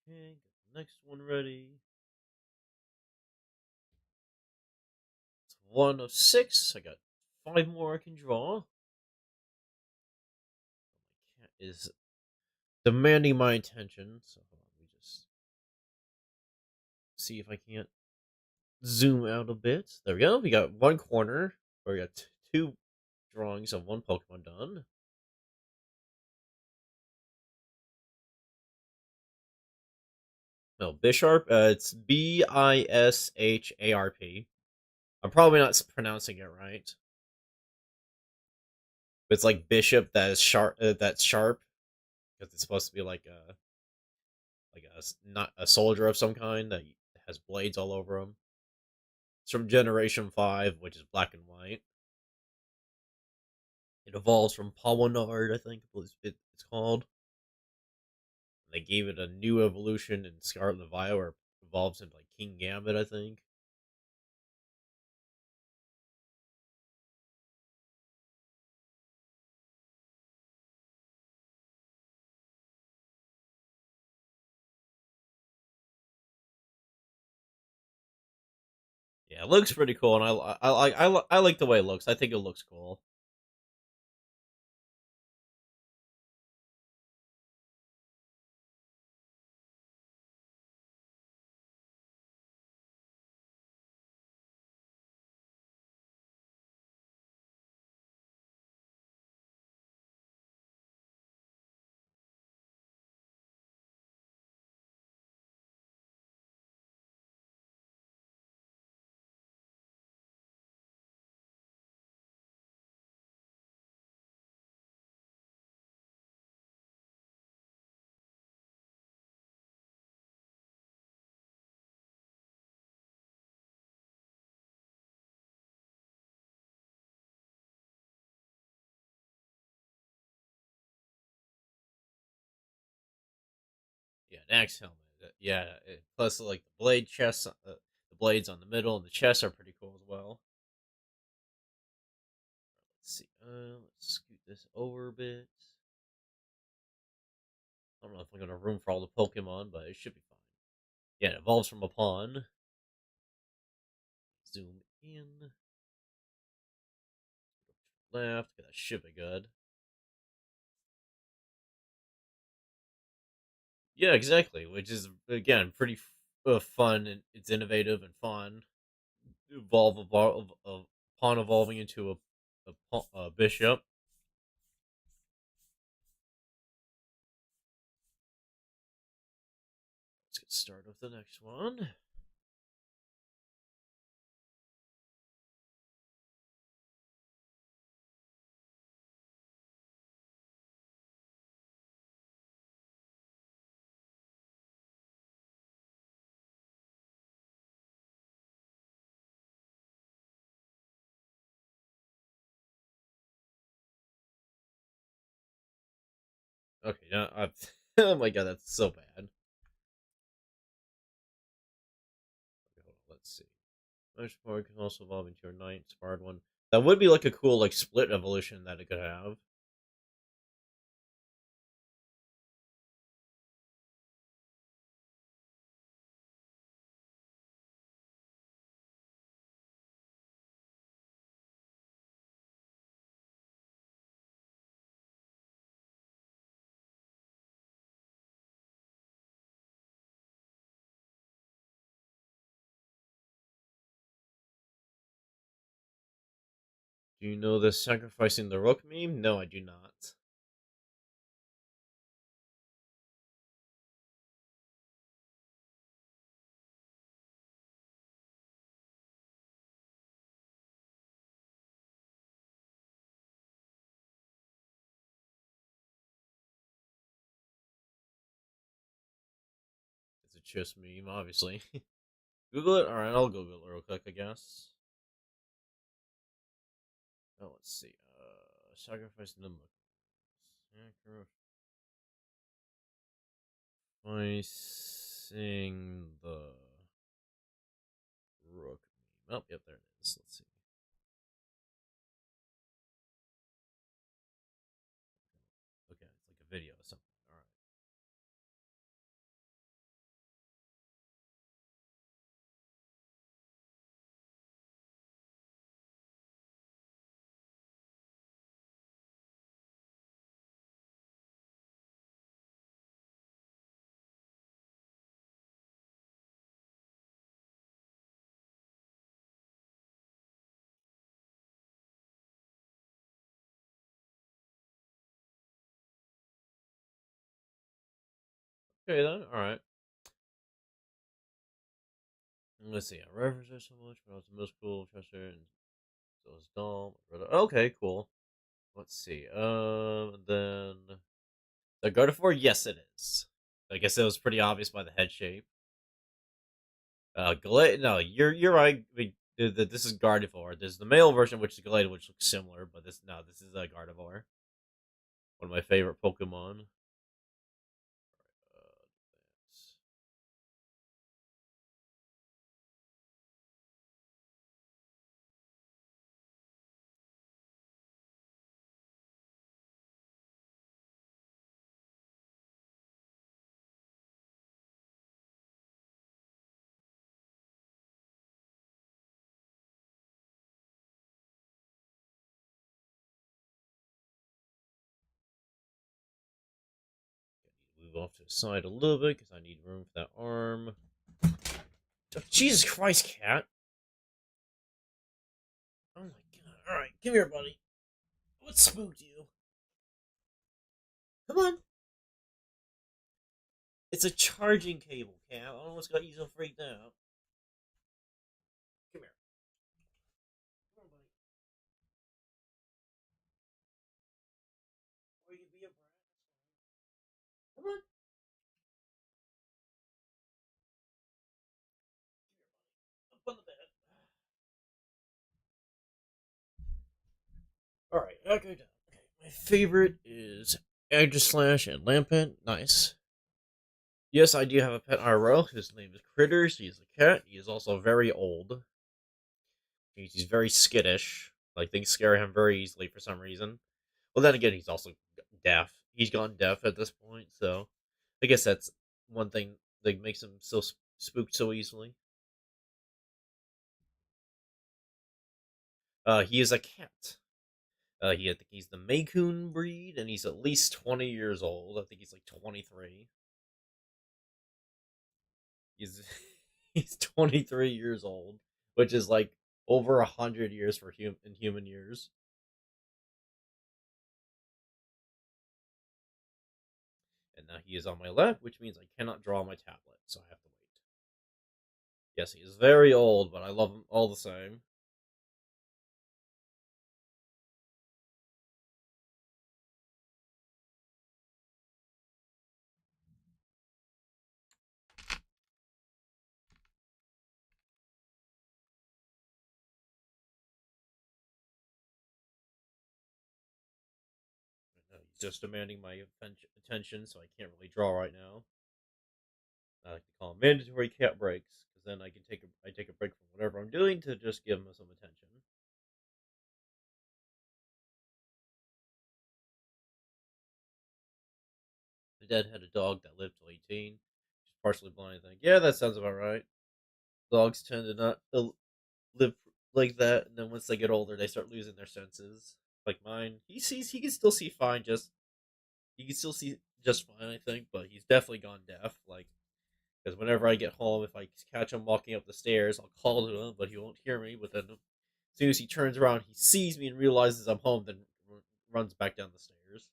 Okay, get the next one ready. It's 1 of 6. I got 5 more I can draw. My cat is demanding my attention, so hold on, let me just see if I can't zoom out a bit. There we go. We got one corner where we got two drawings of one Pokemon done. No, Bisharp. It's Bisharp. I'm probably not pronouncing it right. But it's like bishop that is sharp. That's sharp because it's supposed to be like a not a soldier of some kind that has blades all over him. It's from Generation 5, which is black and white. It evolves from Pawmonard, I think it's called. They gave it a new evolution in Scarlet and Violet, where it evolves into like King Gambit, I think. Yeah, it looks pretty cool, and I like the way it looks. I think it looks cool. Yeah, an axe helmet. Yeah, plus like the blade chests, the blades on the middle and the chests are pretty cool as well. Let's see. Let's scoot this over a bit. I don't know if I'm gonna have room for all the Pokemon, but it should be fine. Yeah, it evolves from a pawn. Zoom in. Left. Okay, that should be good. Yeah, exactly. Which is again pretty fun and it's innovative and fun. Evolve a pawn evolving into a bishop. Let's get started with the next one. Okay, now I've oh my god, that's so bad. Okay, hold on, let's see. Magic Power can also evolve into your Knight inspired one. That would be like a cool like split evolution that it could have. Do you know the sacrificing the rook meme? No, I do not. It's a Chiss meme, obviously. Google it? Alright, I'll Google it real quick, I guess. Oh, let's see. Sacrificing the sacrificing the rook meme. Oh, yep, there it is. Let's see. Okay, it's like a video or something. Alright. Okay then, alright. Let's see. I reference her so much, but I was the most cool treasure, and so was Dom. Okay, cool. Let's see. Then the Gardevoir. Yes, it is. I guess it was pretty obvious by the head shape. Glade. No, you're right. This is Gardevoir. There's the male version, which is Glade, which looks similar, but this is a Gardevoir. One of my favorite Pokemon. Uh, Move off to the side a little bit because I need room for that arm. Oh, Jesus Christ, cat! Oh my god! All right, come here, buddy. What spooked you? Come on. It's a charging cable, cat. I almost got you so freaked out. Come here. Come on, buddy. Or you can be a brat. Come on. Up on the bed. All right, I'll go down. Okay, my favorite is Slash and Lampent. Nice. Yes, I do have a pet IRL. His name is Critters. He is a cat. He is also very old. He's very skittish. Like things scare him very easily for some reason. Well, then again, he's also deaf. He's gone deaf at this point, so I guess that's one thing that makes him so spooked so easily. He is a cat. I think he's the Maycoon breed, and he's at least 20 years old. I think he's like 23. He's he's 23 years old, which is like over 100 years for in human years. And now he is on my lap, which means I cannot draw on my tablet, so I have to wait. Yes, he is very old, but I love him all the same. He's just demanding my attention, so I can't really draw right now. I like to call them mandatory cat breaks, because then I take a break from whatever I'm doing to just give him some attention. My dad had a dog that lived till 18. She's partially blind. I think, yeah, that sounds about right. Dogs tend to not live like that, and then once they get older, they start losing their senses. Like mine, he can still see fine. He can still see just fine, I think, but he's definitely gone deaf. Like because whenever I get home, if I catch him walking up the stairs, I'll call to him, but he won't hear me. But then as soon as he turns around, he sees me and realizes I'm home, then runs back down the stairs.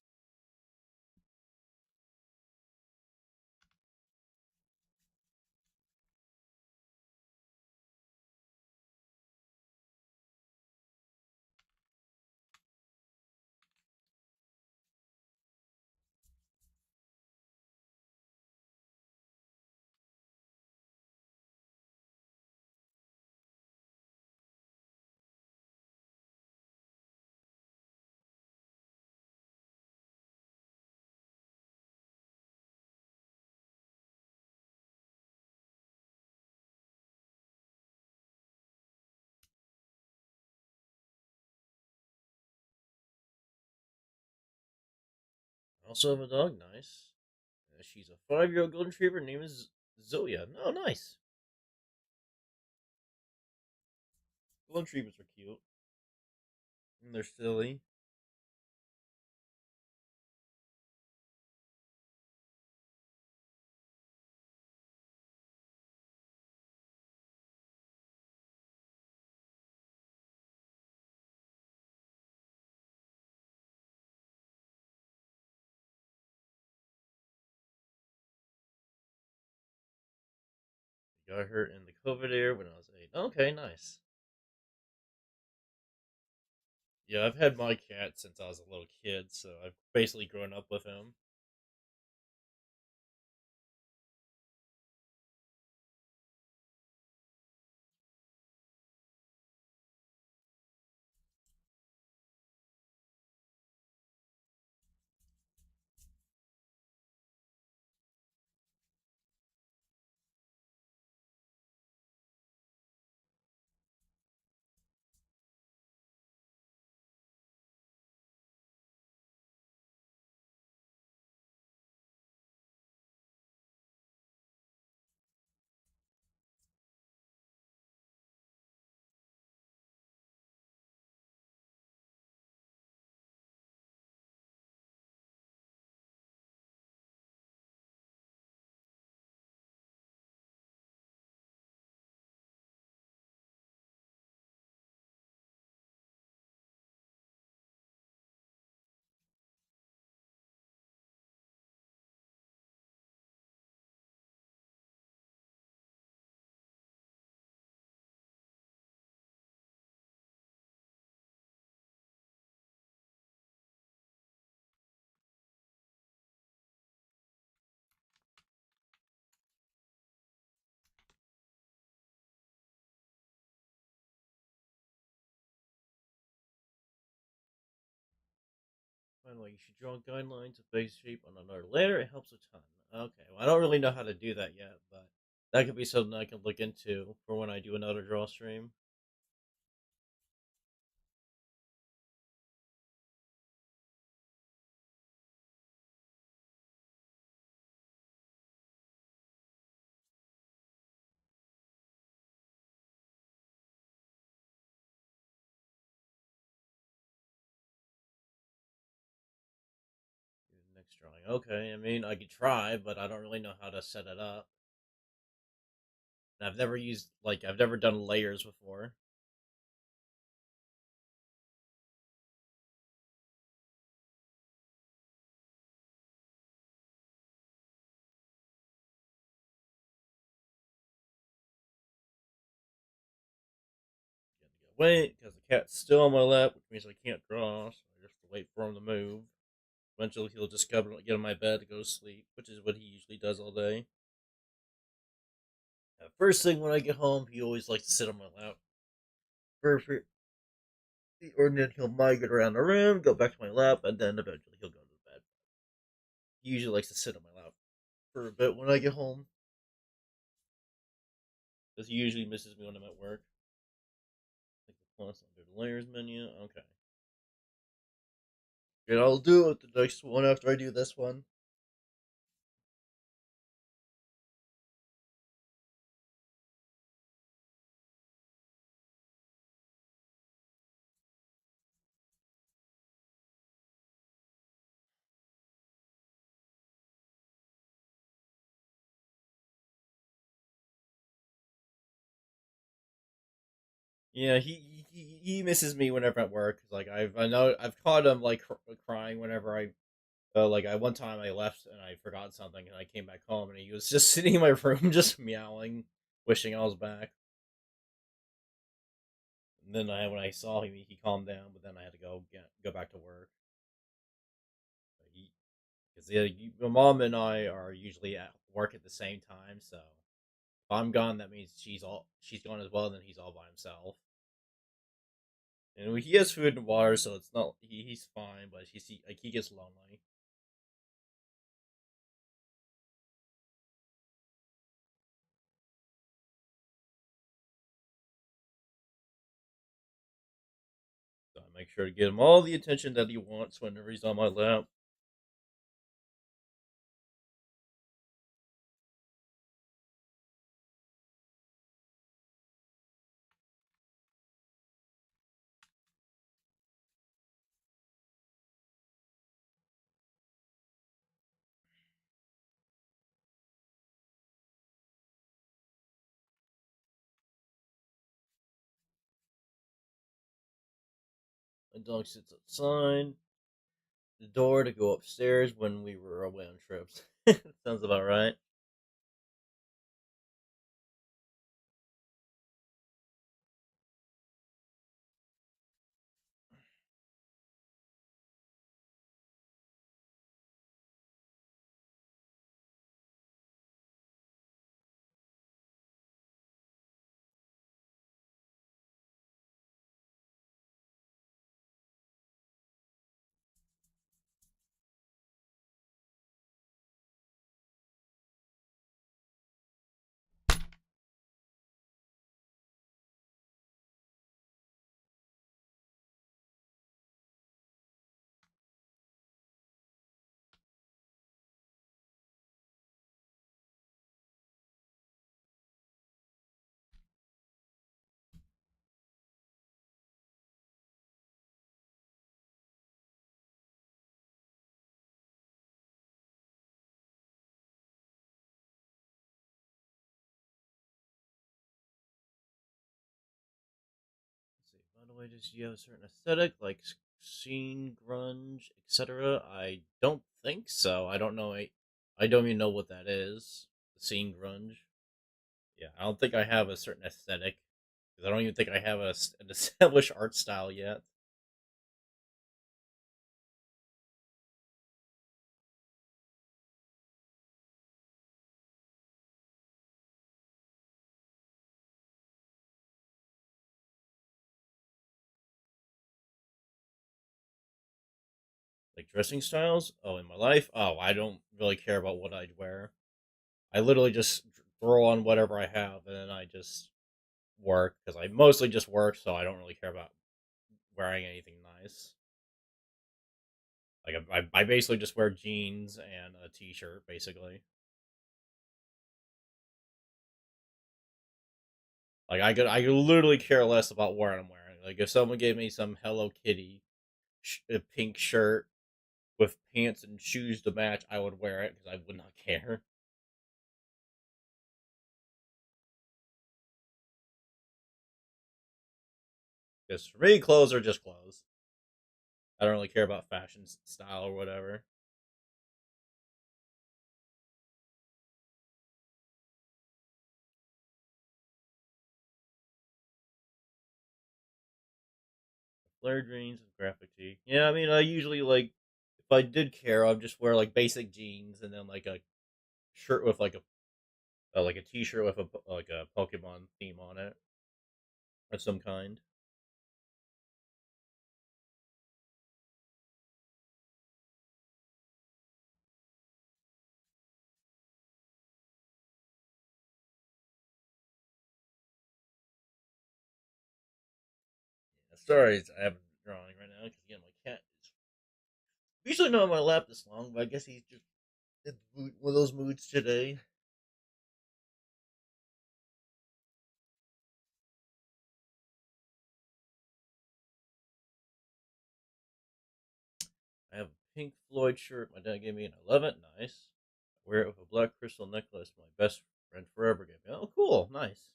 I also have a dog, nice. She's a 5-year-old golden retriever. Name is Zoya. No, nice. Golden retrievers are cute. And they're silly. Got her in the COVID era when I was 8. Okay, nice. Yeah, I've had my cat since I was a little kid, so I've basically grown up with him. Kind of like you should draw guidelines of base shape on another layer. It helps a ton. Okay, well, I don't really know how to do that yet, but that could be something I can look into for when I do another draw stream. Next drawing. Okay, I mean, I could try, but I don't really know how to set it up. And I've never used, like, I've never done layers before. Gotta wait, because the cat's still on my lap, which means I can't draw, so I just have to wait for him to move. Eventually, he'll just get on my bed to go to sleep, which is what he usually does all day. First thing when I get home, he always likes to sit on my lap. Perfect. Or then he'll migrate around the room, go back to my lap, and then eventually he'll go to bed. He usually likes to sit on my lap for a bit when I get home, because he usually misses me when I'm at work. Like the plus under the layers menu. Okay. And I'll do it the next one after I do this one. Yeah, he misses me whenever at work. Like I know I've caught him like crying whenever I like I one time I left and I forgot something and I came back home and he was just sitting in my room just meowing, wishing I was back. And then when I saw him, he calmed down, but then I had to go back to work. Because my mom and I are usually at work at the same time, so if I'm gone, that means she's gone as well. And then he's all by himself. And he has food and water, so it's not he's fine, but he gets lonely. So I make sure to give him all the attention that he wants whenever he's on my lap. My dog sits outside the door to go upstairs when we were away on trips. Sounds about right. Let's see. By the way, does you have a certain aesthetic like scene, grunge, etc.? I don't think so. I don't know. I don't even know what that is. Scene, grunge. Yeah, I don't think I have a certain aesthetic because I don't even think I have an established art style yet. Like dressing styles? Oh, in my life? Oh, I don't really care about what I'd wear. I literally just throw on whatever I have and then I just work because I mostly just work, so I don't really care about wearing anything nice. Like I basically just wear jeans and a t-shirt, basically. Like I could literally care less about what I'm wearing. Like if someone gave me some Hello Kitty pink shirt with pants and shoes to match, I would wear it because I would not care. Because for me, clothes are just clothes. I don't really care about fashion style or whatever. Flared jeans and graphic tee. Yeah, I mean, I usually like if I did care, I'd just wear like basic jeans and then like a shirt with like a t-shirt with like a Pokemon theme on it of some kind. Sorry, I have a drawing right now because again, my cat is usually not on my lap this long, but I guess he's just in one of those moods today. I have a Pink Floyd shirt my dad gave me, and I love it. Nice. I wear it with a black crystal necklace my best friend forever gave me. Oh, cool. Nice.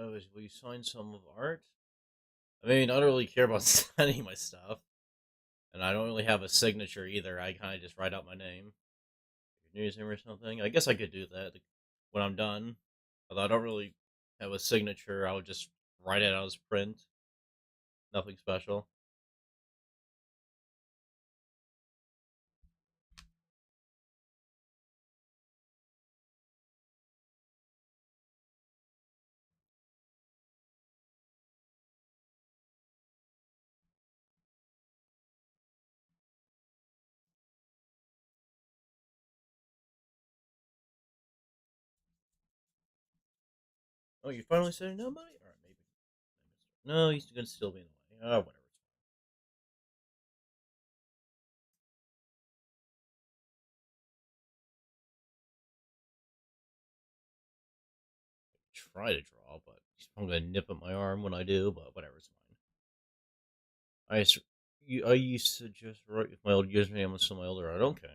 Oh, will you sign some of art? I mean, I don't really care about signing my stuff, and I don't really have a signature either. I kind of just write out my name, name or something. I guess I could do that when I'm done. Although I don't really have a signature, I would just write it out as print. Nothing special. Oh, you finally said no, buddy? Alright, maybe. No, he's gonna still be in the way. Oh, whatever. try to draw, but I'm gonna nip at my arm when I do. But whatever, it's fine. I used to just write with my old username on some of my older art. Okay.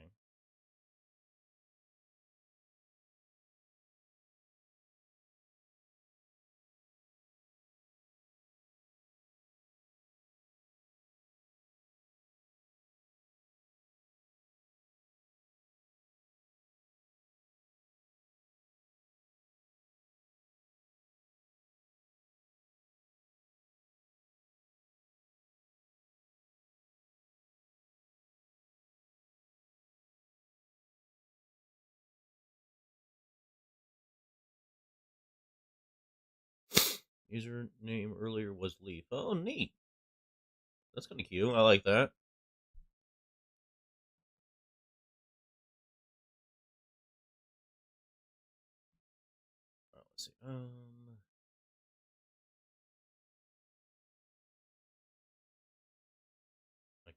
Username earlier was Leaf. Oh, neat. That's kind of cute. I like that. Let's see. I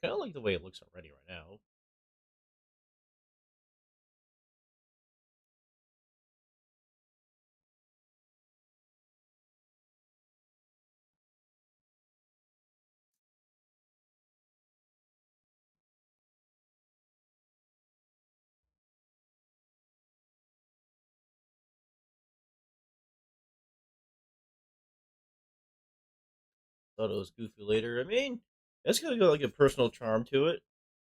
kind of like the way it looks already right now. Thought it was goofy later. I mean, it's gonna go like a personal charm to it.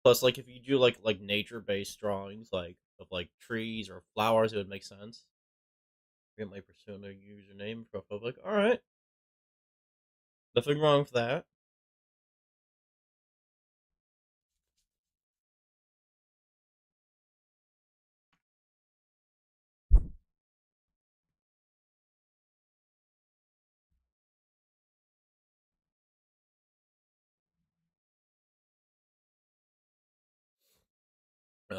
Plus, like if you do like nature based drawings, like of like trees or flowers, it would make sense. Get my persona username profile. Like, all right, nothing wrong with that.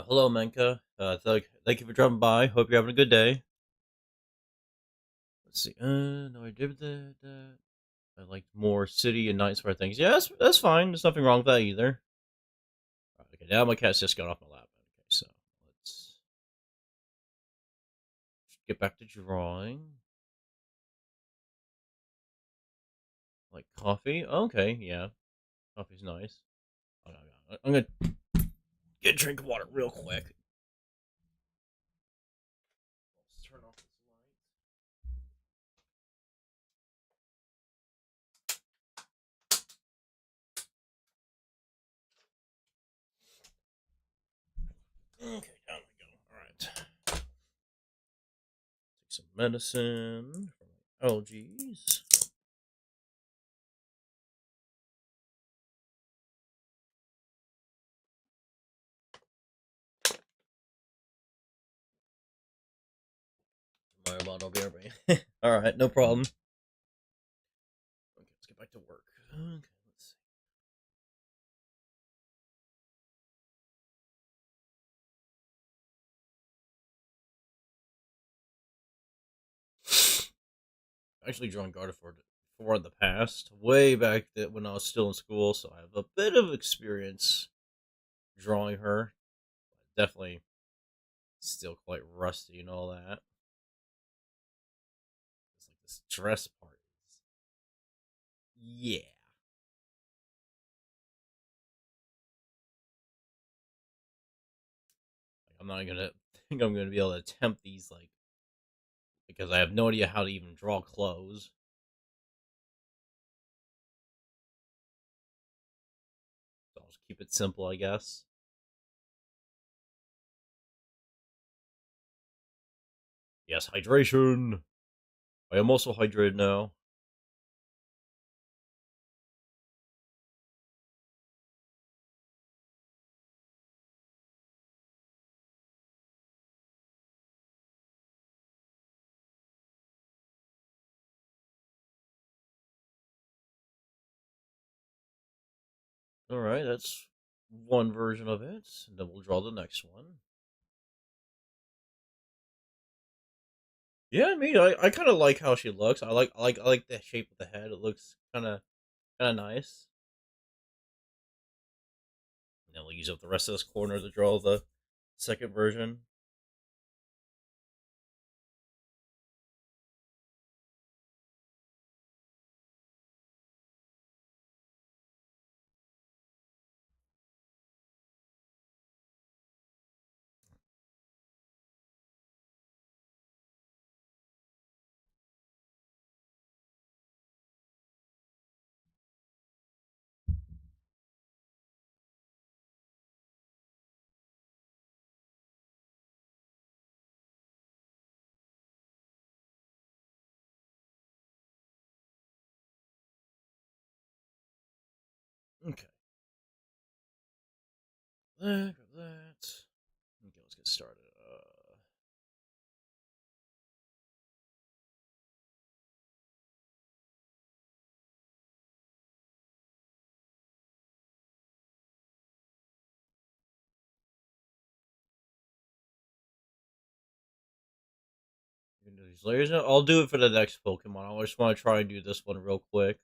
Hello, Menka. Thank you for dropping by. Hope you're having a good day. Let's see. No, I did that. I like more city and night sort of things. Yeah, that's fine. There's nothing wrong with that either. Okay, now my cat's just got off my lap. Okay, so let's get back to drawing. Like coffee. Okay, yeah, coffee's nice. I'm gonna get a drink of water real quick. Let's turn off this light. Okay, down we go. All right. Take some medicine for my allergies. My bottle beer. All right, no problem. Okay, let's get back to work. Okay, let's see. Actually, drawn Gardevoir before in the past, way back when I was still in school, so I have a bit of experience drawing her. Definitely still quite rusty and all that. It's like this dress part is, yeah. Like, I'm not gonna think I'm gonna be able to attempt these like because I have no idea how to even draw clothes. So I'll just keep it simple, I guess. Yes, hydration. I am also hydrated now. All right, that's one version of it. And then we'll draw the next one. Yeah, I mean, I kind of like how she looks. I like the shape of the head. It looks kind of nice. And then we'll use up the rest of this corner to draw the second version. Okay. That. Okay, let's get started. You can do these layers now. I'll do it for the next Pokemon. I just want to try and do this one real quick.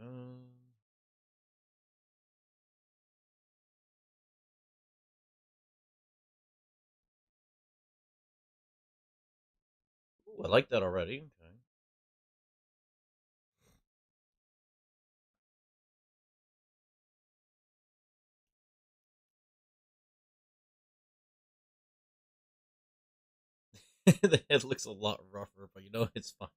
Um, ooh, I like that already. Okay. The head looks a lot rougher, but it's fine.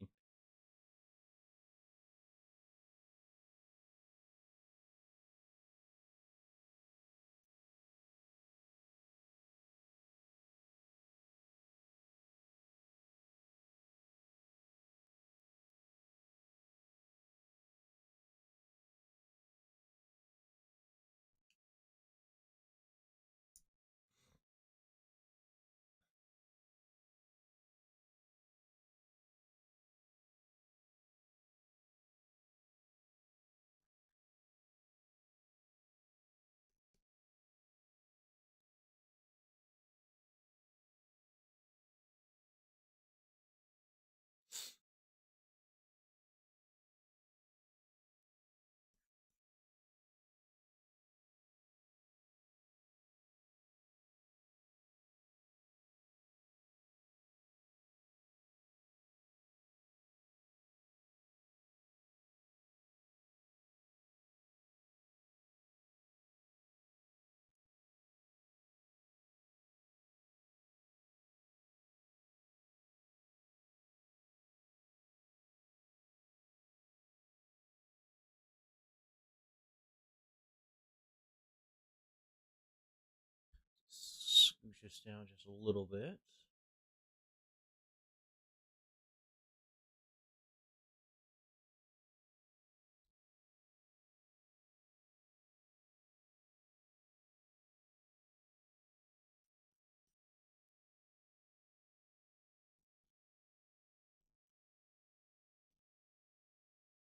Scooch this down just a little bit.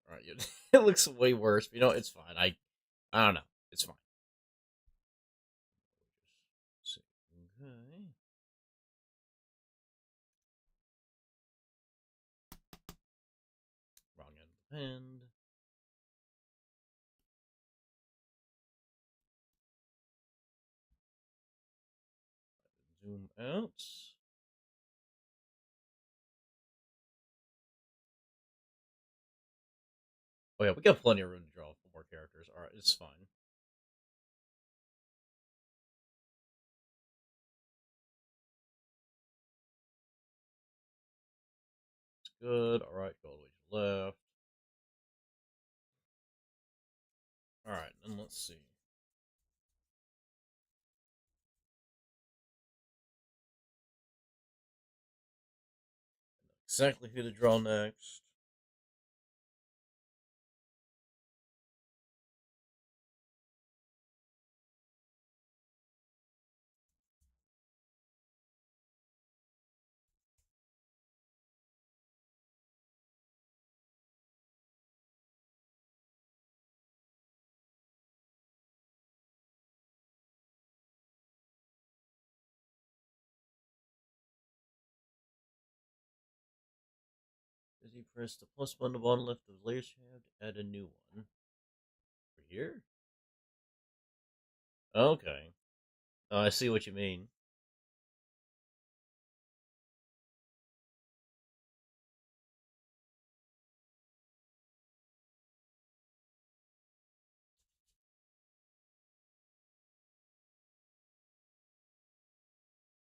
All right, it looks way worse, but it's fine. I don't know. It's fine. Okay. Wrong end of the pen. Zoom out. Oh yeah, we got plenty of room to draw for more characters. All right, it's fine. It's good. All right, go all the way to the left. All right, and let's see. Exactly who to draw next. Does he press the plus button to bottom left of the layer shaft? Add a new one. Over here? Okay. Oh, I see what you mean.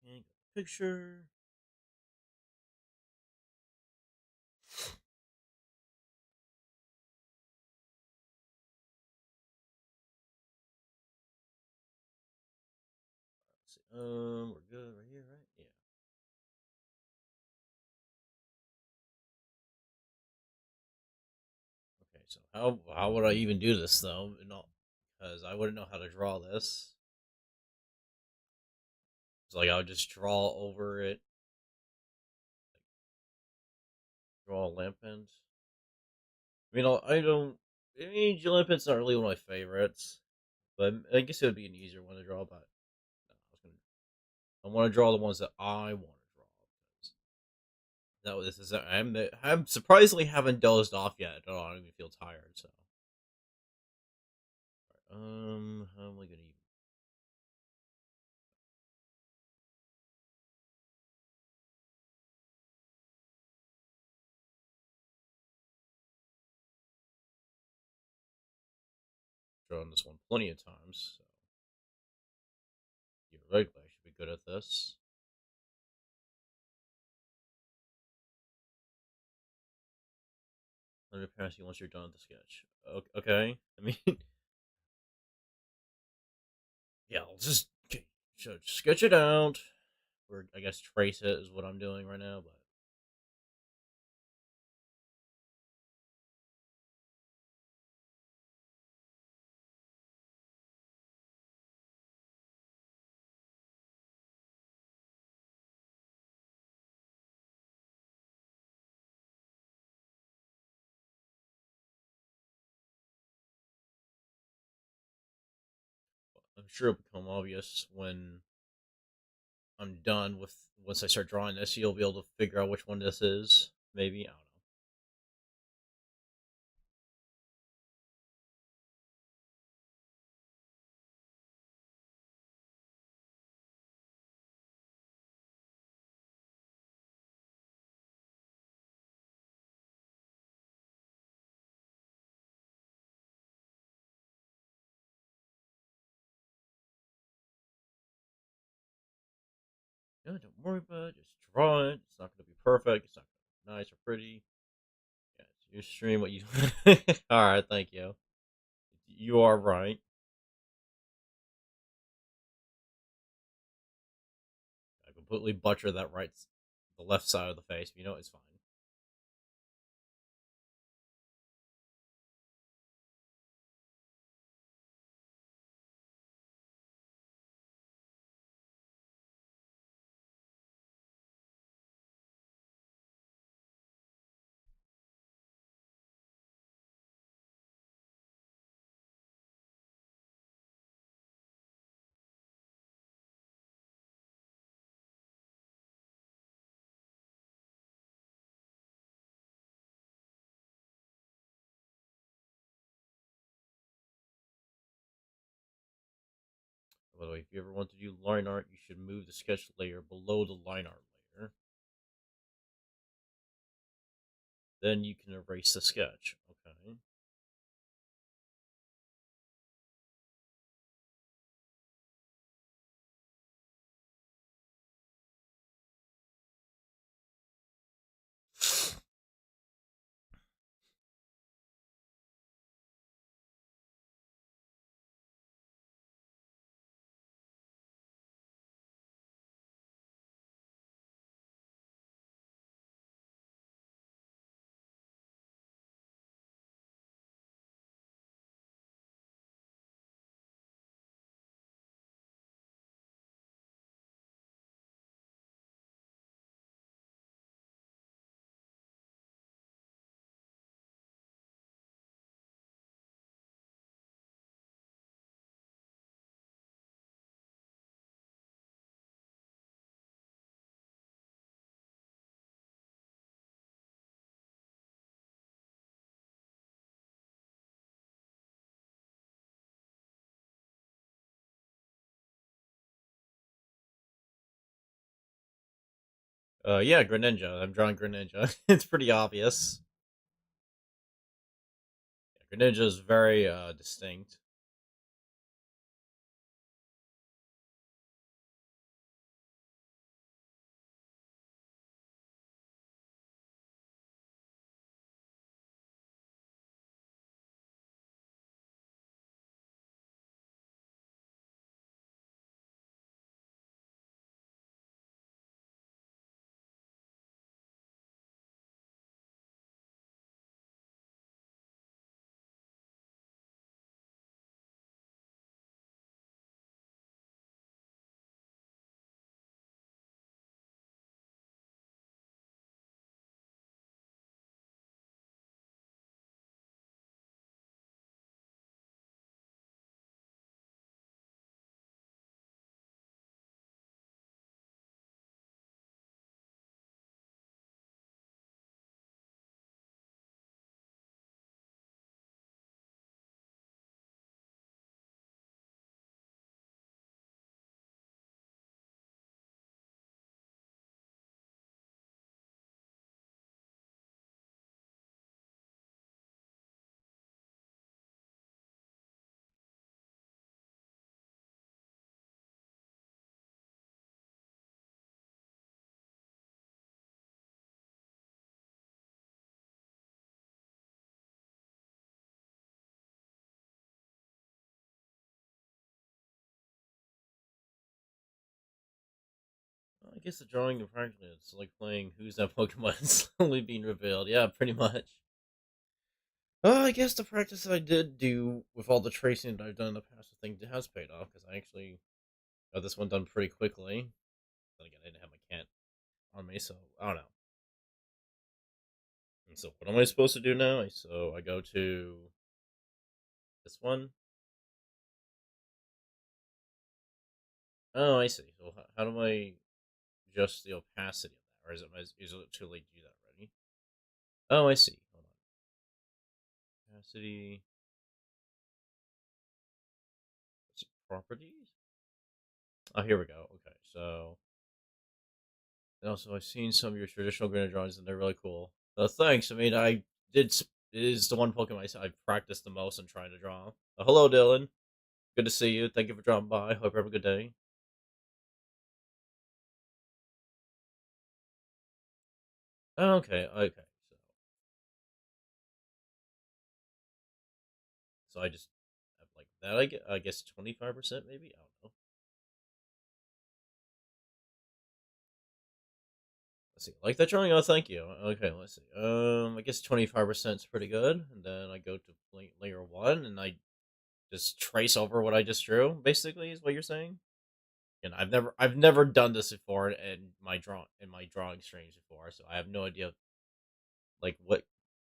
Okay, picture. We're good right here, right? Yeah. Okay, so how would I even do this though? No, because I wouldn't know how to draw this. It's like I would just draw over it, draw a lampent. I mean, I don't. I mean, lampent's not really one of my favorites, but I guess it would be an easier one to draw. But no, I want to draw the ones that I want to draw. No, this is I'm surprisingly haven't dozed off yet at all. I don't even feel tired. So, how am I gonna even draw this one plenty of times? So, theoretically, I should be good at this. Let me pass you once you're done with the sketch. Okay. I mean, yeah, I'll just okay, so sketch it out, or I guess trace it is what I'm doing right now. But I'm sure it'll become obvious when I'm done with once I start drawing this. You'll be able to figure out which one this is. Maybe I don't know. No, don't worry about it. Just draw it. It's not going to be perfect. It's not going to be nice or pretty. Yeah, it's your stream. What you? All right, thank you. You are right. I completely butchered that the left side of the face. But you know it's fine. By the way, if you ever want to do line art, you should move the sketch layer below the line art layer. Then you can erase the sketch. Okay. Yeah, Greninja. I'm drawing Greninja. It's pretty obvious. Yeah, Greninja is very distinct. I guess the drawing and practically it's like playing Who's That Pokemon slowly being revealed. Yeah, pretty much. I guess the practice I did do with all the tracing that I've done in the past, I think has paid off because I actually got this one done pretty quickly. Then again, I didn't have my cat on me, so I don't know. And so, what am I supposed to do now? So, I go to this one. Oh, I see. So, how do I adjust the opacity of that? Or is it too late to do that already? Oh, I see. Hold on. Opacity. Properties? Oh, here we go. Okay, so. And also, I've seen some of your traditional granite drawings, and they're really cool. Thanks. I mean, I did. It is the one Pokemon I've practiced the most in trying to draw. Hello, Dylan. Good to see you. Thank you for dropping by. Hope you have a good day. Oh, okay, okay. So I just have like that. I guess 25% maybe. I don't know. Let's see. Like that drawing? Oh, thank you. Okay, let's see. I guess 25% is pretty good. And then I go to layer one, and I just trace over what I just drew. Basically, is what you're saying. And I've never done this before in my drawing streams before, so I have no idea like what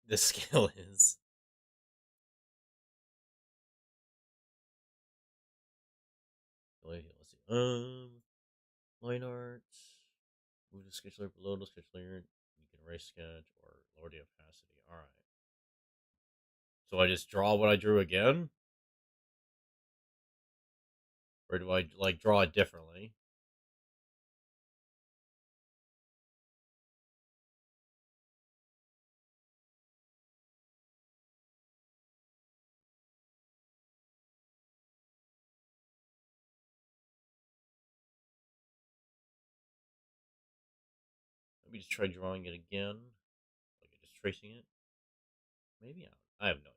the skill is. Wait, let's see. Line art. Move the sketch layer below the sketch layer. You can erase sketch or lower the opacity. All right. So I just draw what I drew again, or do I like draw it differently? Maybe just try drawing it again, like just tracing it. Maybe I have no idea.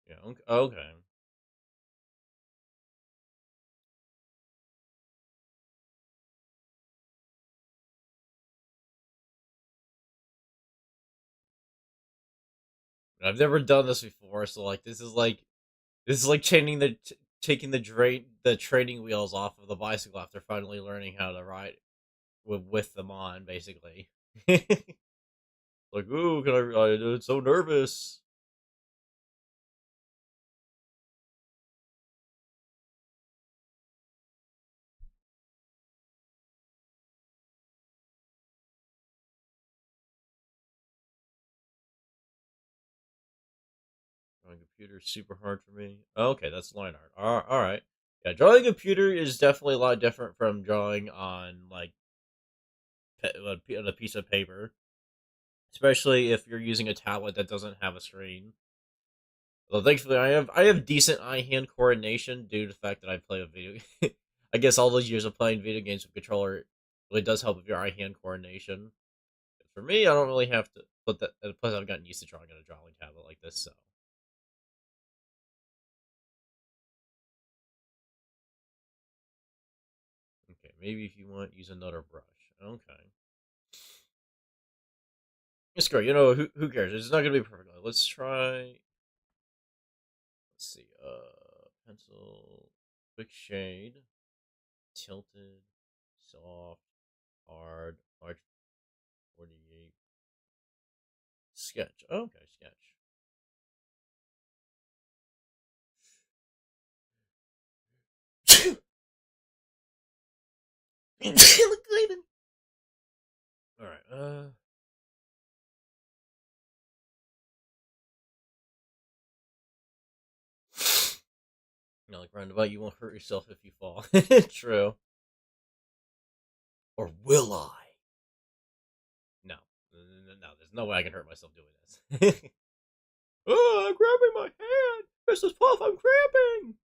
Yeah. Okay. Okay. I've never done this before, so like this is like taking the training wheels off of the bicycle after finally learning how to ride with them on, basically. Like, ooh, can I'm so nervous. Drawing computer is super hard for me. Oh, okay, that's line art. All right. Yeah, drawing computer is definitely a lot different from drawing on like on a piece of paper, especially if you're using a tablet that doesn't have a screen. Well, thankfully, I have decent eye hand coordination due to the fact that I play a video. I guess all those years of playing video games with controller really does help with your eye hand coordination. For me, I don't really have to put that. And plus, I've gotten used to drawing on a drawing tablet like this, so okay. Maybe if you want, use another brush. Okay, it's great. Who cares? It's not gonna be perfect. Let's try. Let's see. Pencil, quick shade, tilted, soft, hard, large 48. Sketch. Oh, okay, sketch. Look, Raven. All right. Like roundabout, you won't hurt yourself if you fall. True. Or will I? No. No, there's no way I can hurt myself doing this. Oh, I'm grabbing my hand. Mrs. Puff, I'm cramping.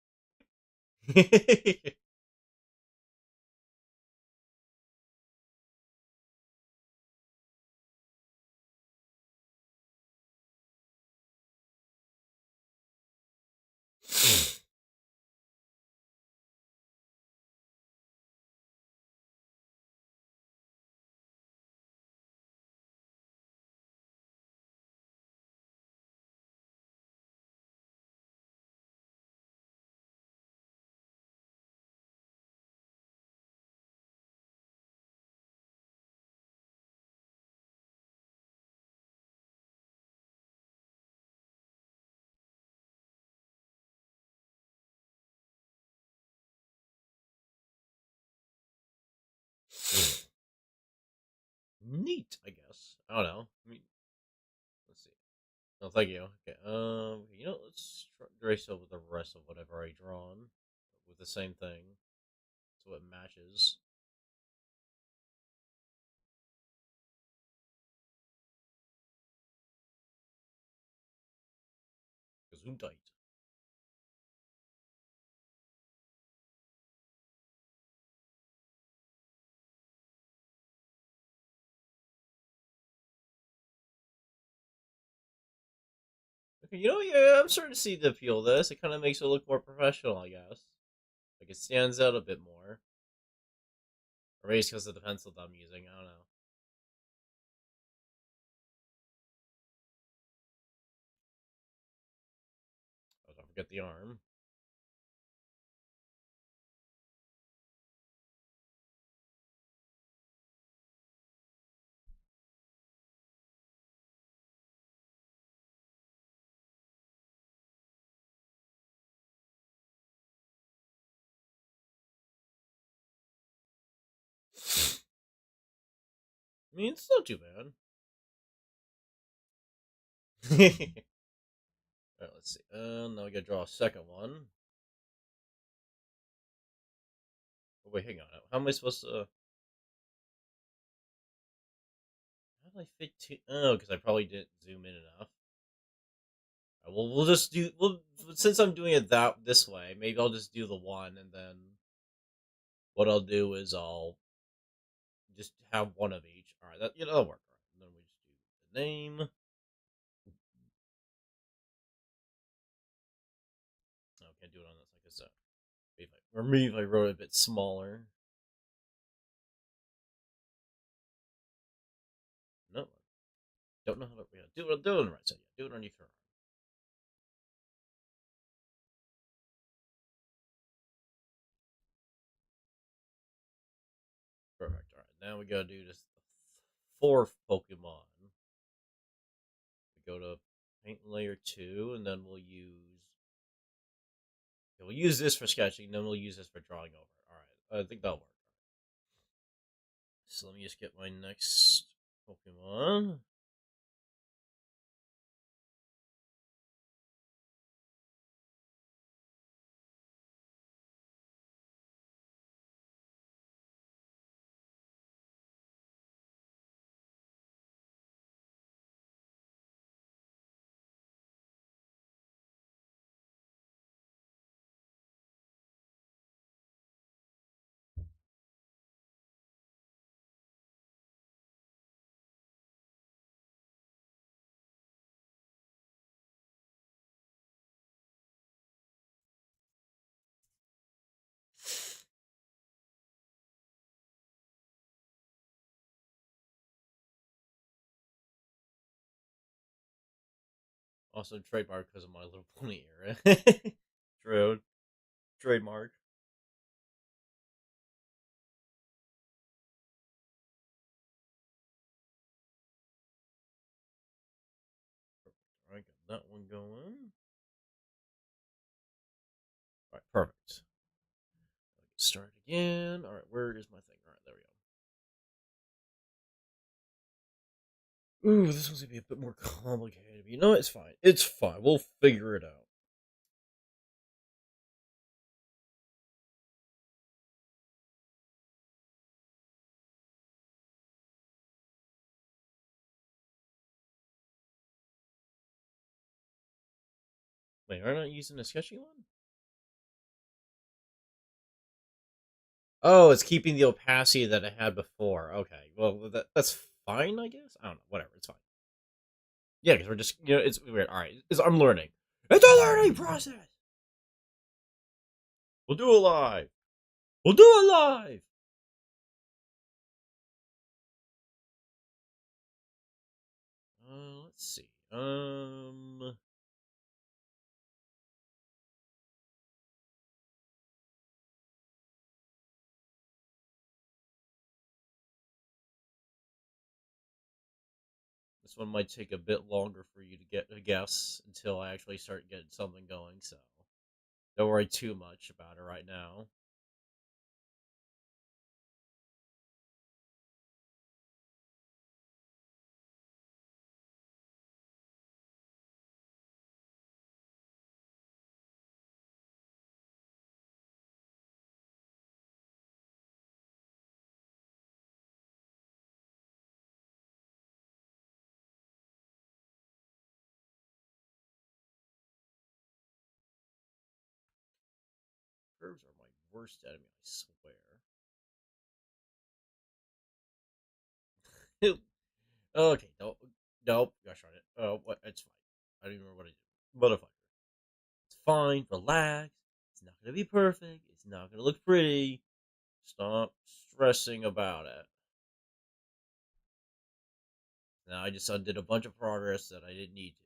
Neat, I guess. I don't know. I mean, let's see. No, thank you. Okay. Let's trace over the rest of whatever I drawn with the same thing, so it matches. Gesundheit. Okay, yeah, I'm starting to see the appeal of this. It kind of makes it look more professional, I guess. Like it stands out a bit more. Or maybe it's because of the pencil that I'm using. I don't know. Oh, don't forget the arm. I mean, it's not too bad. Alright, let's see. Now we gotta draw a second one. Oh, wait, hang on. How am I supposed to? How did I fit two? Oh, because I probably didn't zoom in enough. Well, we'll just do. Well, since I'm doing it this way, maybe I'll just do the one, and then what I'll do is I'll just have one of each. All right, that'll work. All right, and then we just do the name. Oh, can't do it on this. Like I said, maybe if I wrote it a bit smaller. No, don't know how to. Yeah, do it on the right side. Yeah, do it underneath her arm. Perfect. All right, now we gotta do this fourth Pokemon. We go to paint layer 2, and then we'll use this for sketching. Then we'll use this for drawing over. All right, I think that'll work. So let me just get my next Pokemon. Also trademark because of My Little Pony era. True. Trademark. Alright, got that one going. Alright, perfect. Start again. Alright, where is my thing? Alright, there we go. Ooh, this one's gonna be a bit more complicated. But you know, it's fine. It's fine. We'll figure it out. Wait, are I not using the sketchy one? Oh, it's keeping the opacity that I had before. Okay, well, that's fine, I guess? I don't know. Whatever, it's fine. Yeah, because we're just, it's weird. Alright, I'm learning. It's a learning process! We'll do it live! We'll do it live! Let's see. This one might take a bit longer for you to get a guess until I actually start getting something going, so don't worry too much about it right now. Curves are my worst enemy, I swear. Okay, nope, gosh darn it. Oh, what? It's fine. I don't even remember what I did. Motherfucker. It's fine, relax. It's not gonna be perfect. It's not gonna look pretty. Stop stressing about it. Now I just undid a bunch of progress that I didn't need to.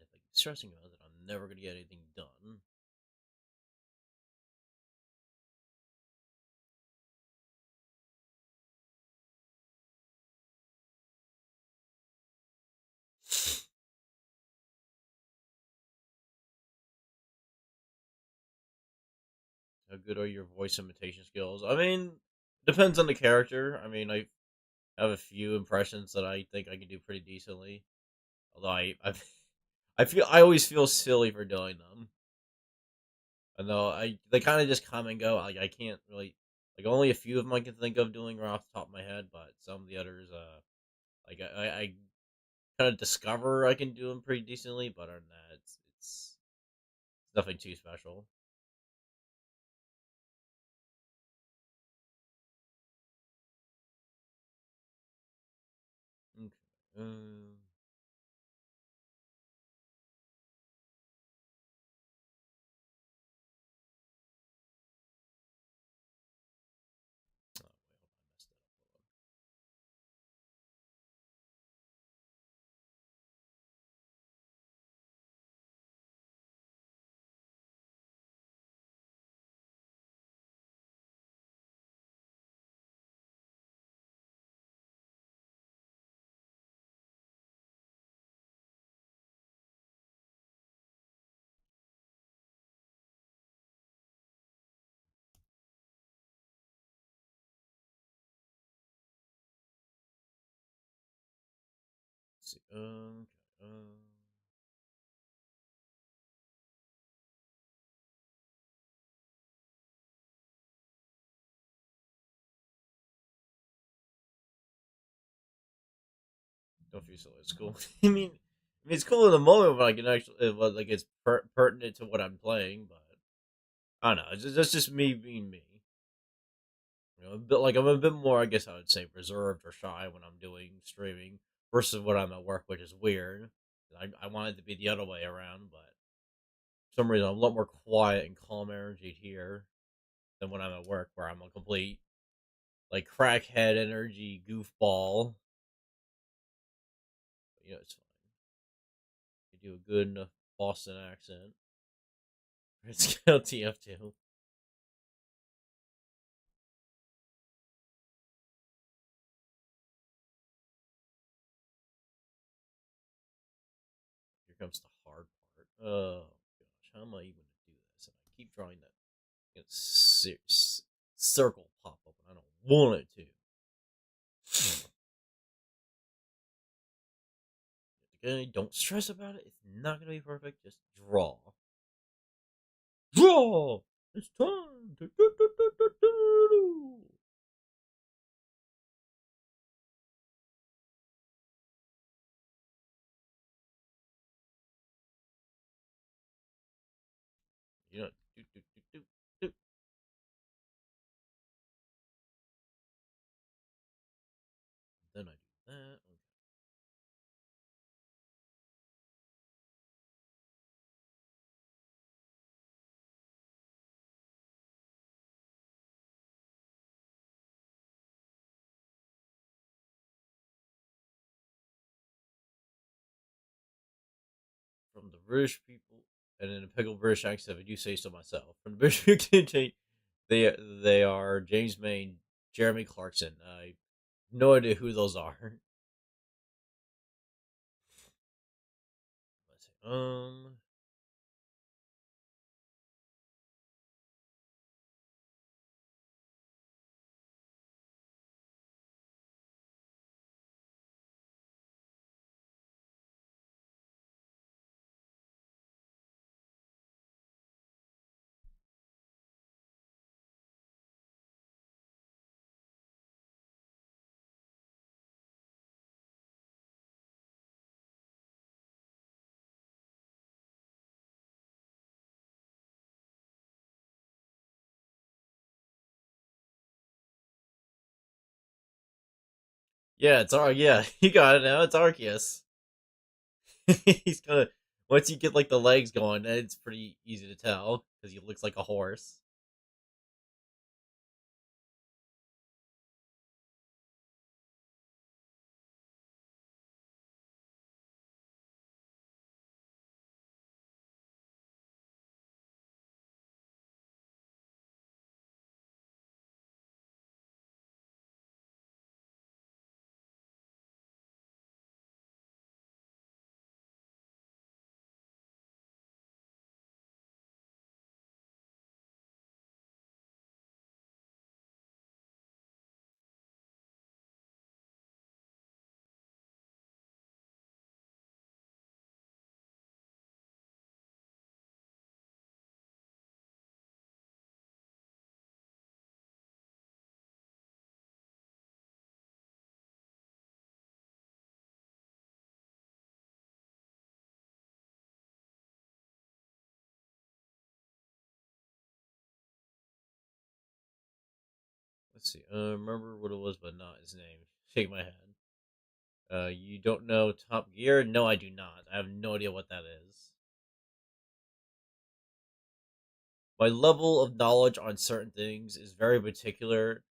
If I keep stressing about it, I'm never gonna get anything done. How good are your voice imitation skills? I mean, depends on the character. I mean, I have a few impressions that I think I can do pretty decently. Although I always feel silly for doing them. I know they kind of just come and go. Like I can't really like only a few of them I can think of doing right off the top of my head, but some of the others, like I kind of discover I can do them pretty decently. But other than that, it's nothing too special. Okay. Oh, wait, hold on, I messed that up. Hold on. Let's see. Okay. Don't feel silly. It's cool. It's cool in the moment when I can actually, like it's pertinent to what I'm playing. But I don't know. That's just me being me. A bit like I'm a bit more, I guess I would say, reserved or shy when I'm doing streaming versus when I'm at work, which is weird. I want it to be the other way around, but for some reason I'm a lot more quiet and calm energy here than when I'm at work, where I'm a complete like crackhead energy goofball. But, it's fine. You do a good enough Boston accent. It's got TF2. Here comes the hard part. Oh gosh, how am I even gonna do this? And I keep trying that circle pop up, and I don't want it to. Okay, don't stress about it. It's not gonna be perfect. Just draw. Draw. It's time. You know. Do, do, do, do, do. Then I do that. Okay. From the British people, and in a pickle British accent, if I do say so myself. From the British people, they are James Maine, Jeremy Clarkson. I have no idea who those are. Let's see. Yeah, yeah, you got it now. It's Arceus. He's kind of once you get like the legs going, it's pretty easy to tell because he looks like a horse. Let's see. Remember what it was, but not his name. Shake my head. You don't know Top Gear? No, I do not. I have no idea what that is. My level of knowledge on certain things is very particular.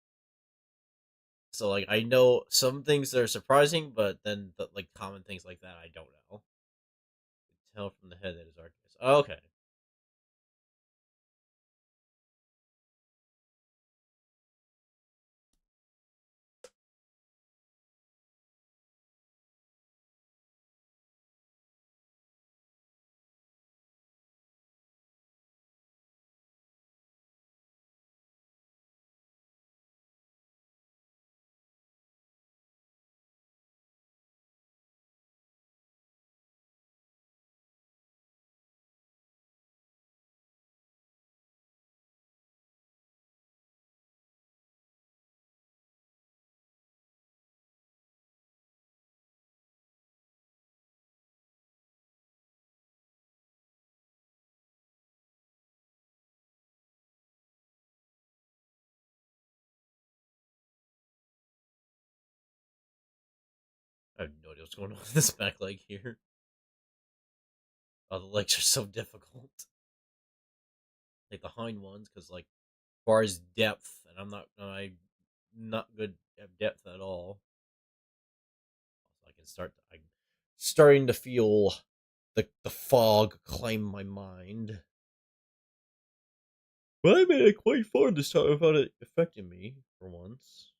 So like I know some things that are surprising, but then like common things like that I don't know. Tell from the head that is Arceus. Oh, okay. I have no idea what's going on with this back leg here. Oh, the legs are so difficult. Like the hind ones, because like as far as depth, and I'm not good at depth at all. So I can start. I'm starting to feel the fog claim my mind. But I made it quite far this time without it affecting me for once.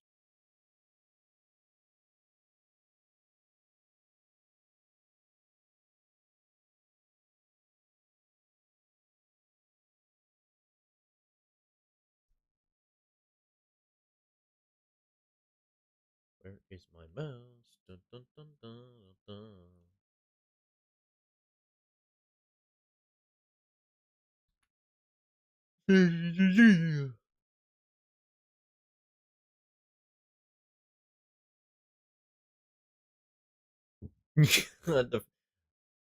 Where is my mouse? Dun, dun, dun, dun, dun. The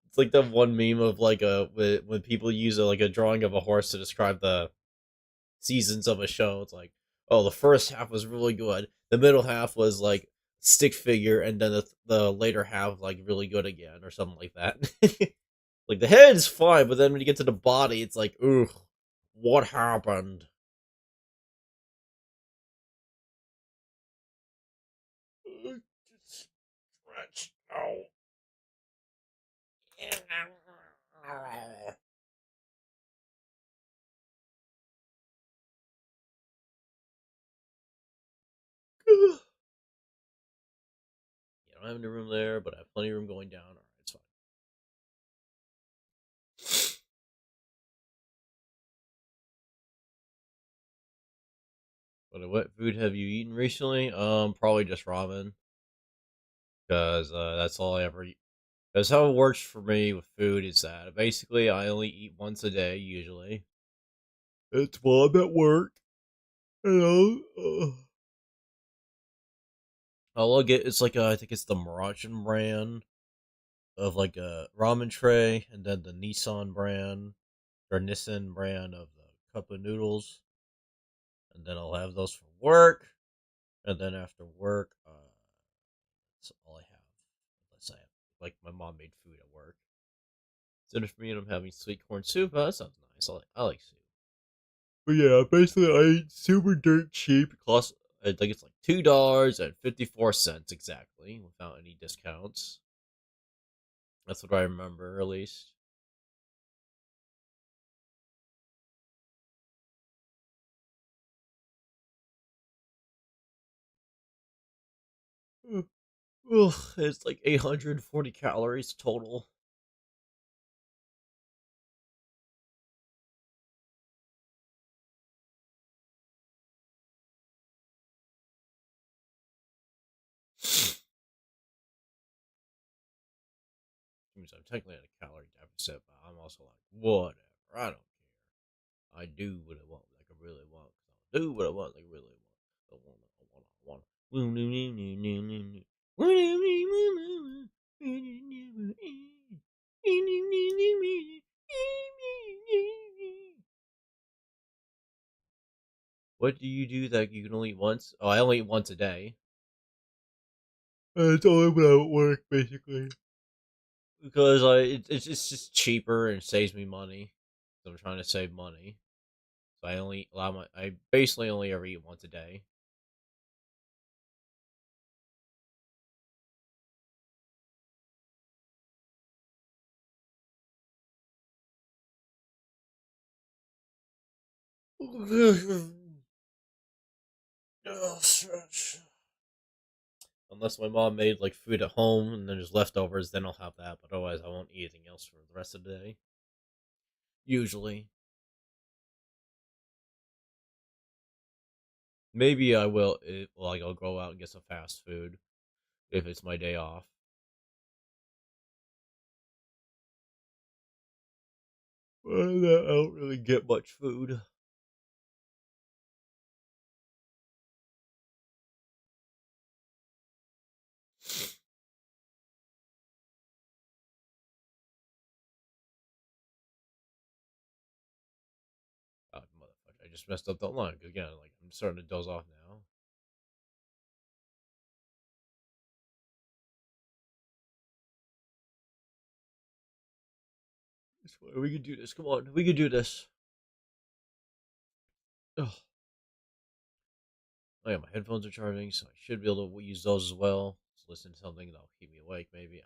It's like the one meme of like a when people use like a drawing of a horse to describe the seasons of a show. It's like, oh, the first half was really good, the middle half was like stick figure, and then the later half like really good again, or something like that. Like the head is fine, but then when you get to the body, it's like, ugh, what happened? Just stretch out. Yeah, I don't have any room there, but I have plenty of room going down. All right, it's fine. But what food have you eaten recently? Probably just ramen, because that's all I ever eat. That's how it works for me with food. Is that basically I only eat once a day usually. It's while I'm at work. You know, I'll get it's like I think it's the Maruchan brand of like a ramen tray, and then the Nissan brand or Nissan brand of the cup of noodles, and then I'll have those for work, and then after work, That's all I have. Unless I have, like, my mom made food at work. Instead of me and I'm having sweet corn soup, that sounds nice. I like soup. But yeah, basically, I eat super dirt cheap. It costs, I think it's like $2.54 exactly, without any discounts. That's what I remember, at least. Ugh, it's like 840 calories total. Means I'm technically at a calorie deficit, but I'm also like, whatever. I don't care. I do what I want, like I really want. I do what I want, like I really want. I want. I want. I want. What do you do that you can only eat once? Oh, I only eat once a day. It's only when I work, basically. Because it's just cheaper and saves me money. So I'm trying to save money. So I basically only ever eat once a day. Unless my mom made like food at home and then there's leftovers, then I'll have that. But otherwise, I won't eat anything else for the rest of the day. Usually, maybe I will. Like I'll go out and get some fast food if it's my day off. Well, I don't really get much food. Oh, motherfucker! I just messed up that line again. Like I'm starting to doze off now. We can do this. Come on, we can do this. Ugh. Oh yeah, my headphones are charging, so I should be able to use those as well. Just listen to something that'll keep me awake, maybe. I don't know.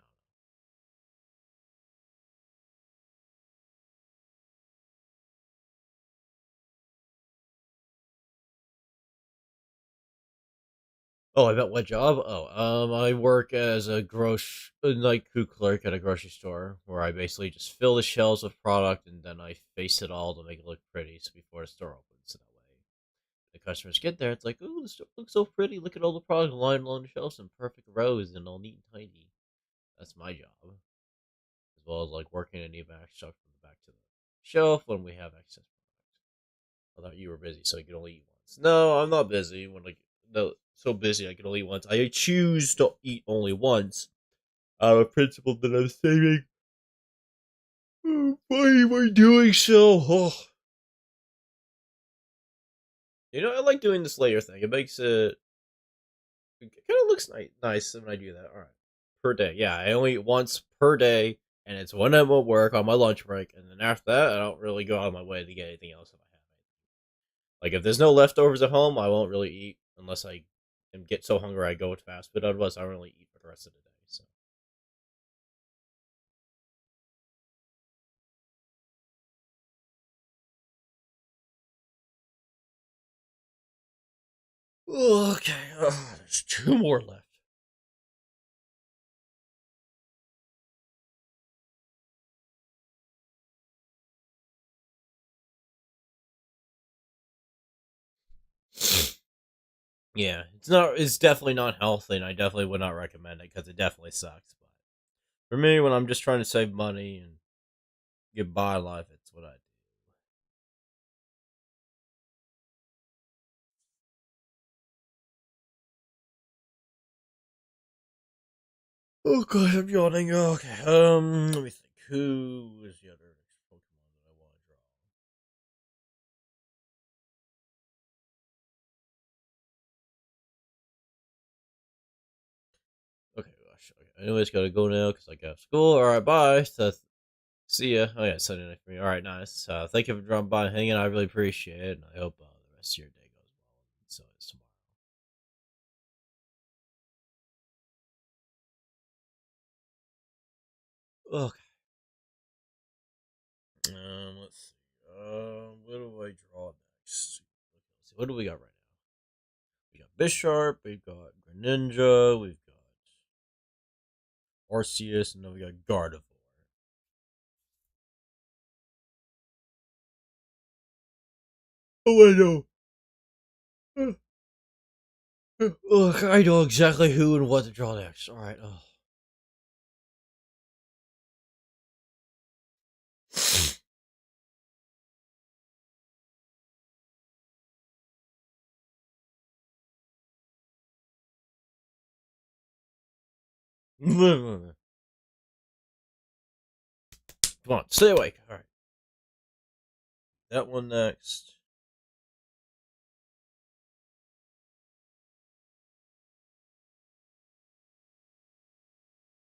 Oh, I bet what job? Oh, I work as a like crew clerk at a grocery store, where I basically just fill the shelves with product and then I face it all to make it look pretty, so before the store opens. So that way, the customers get there, it's like, "Ooh, the store looks so pretty. Look at all the product lined along the shelves in perfect rows and all neat and tidy." That's my job, as well as like working any back stuff from the back to the shelf when we have excess product. I thought you were busy, so you could only eat once. No, I'm not busy. When like no, so busy I can only eat once. I choose to eat only once out of principle that I'm saving. Why am I doing so? Oh. I like doing this layer thing. It makes it kind of looks nice when I do that. All right, per day. Yeah, I only eat once per day, and it's when I'm at work on my lunch break, and then after that, I don't really go out of my way to get anything else if I have it. Like if there's no leftovers at home, I won't really eat unless I get so hungry I go to fast food. Otherwise, I don't really eat for the rest of the day. So. Okay, there's two more left. Yeah, it's not. It's definitely not healthy, and I definitely would not recommend it because it definitely sucks. But for me, when I'm just trying to save money and get by life, it's what I do. Oh god, I'm yawning. Okay, let me think. Who is the other next Pokemon that I want to draw? Okay, gosh. Okay. Anyways, gotta go now because I got school. All right, bye. So, see ya. Oh yeah, Sunday night for me. All right, nice. Thank you for dropping by and hanging. I really appreciate it, and I hope the rest of your day goes well. So it's tomorrow. Okay. Let's see. What do I draw next? Let's see. What do we got right now? We got Bisharp. We've got Greninja. We've got Arceus, and then we got Gardevoir. Oh, I know. Look, I know exactly who and what to draw next. All right. Oh. Come on, stay awake. All right. That one next.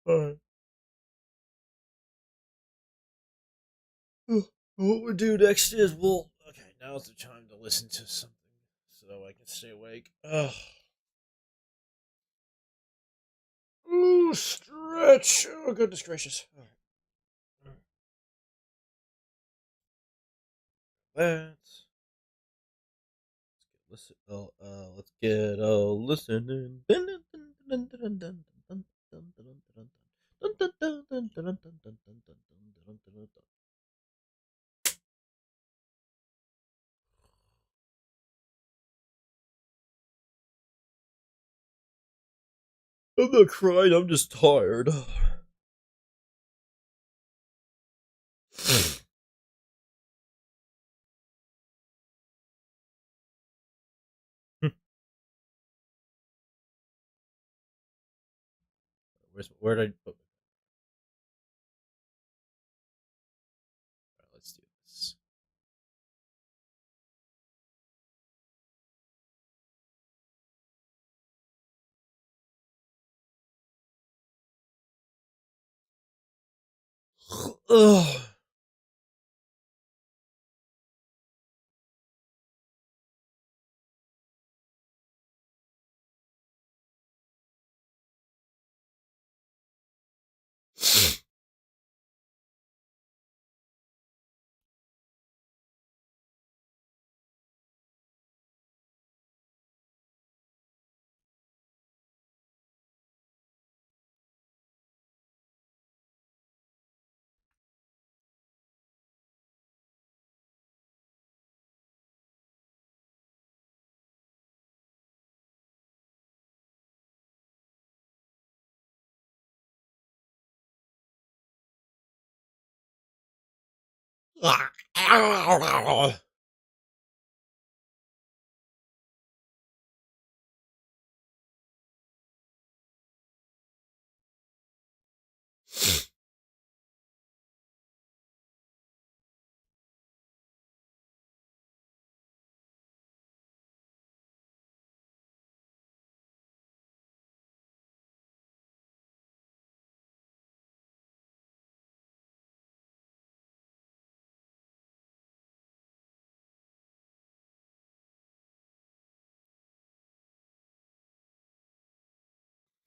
All right. What we'll do next is we'll. Okay, now's the time to listen to something so I can stay awake. Ugh. Ooh, stretch. Oh, goodness gracious. All right. Let's listen. Let's get listening. I'm not crying. I'm just tired. Where did I put? Right, let's do this. Ugh.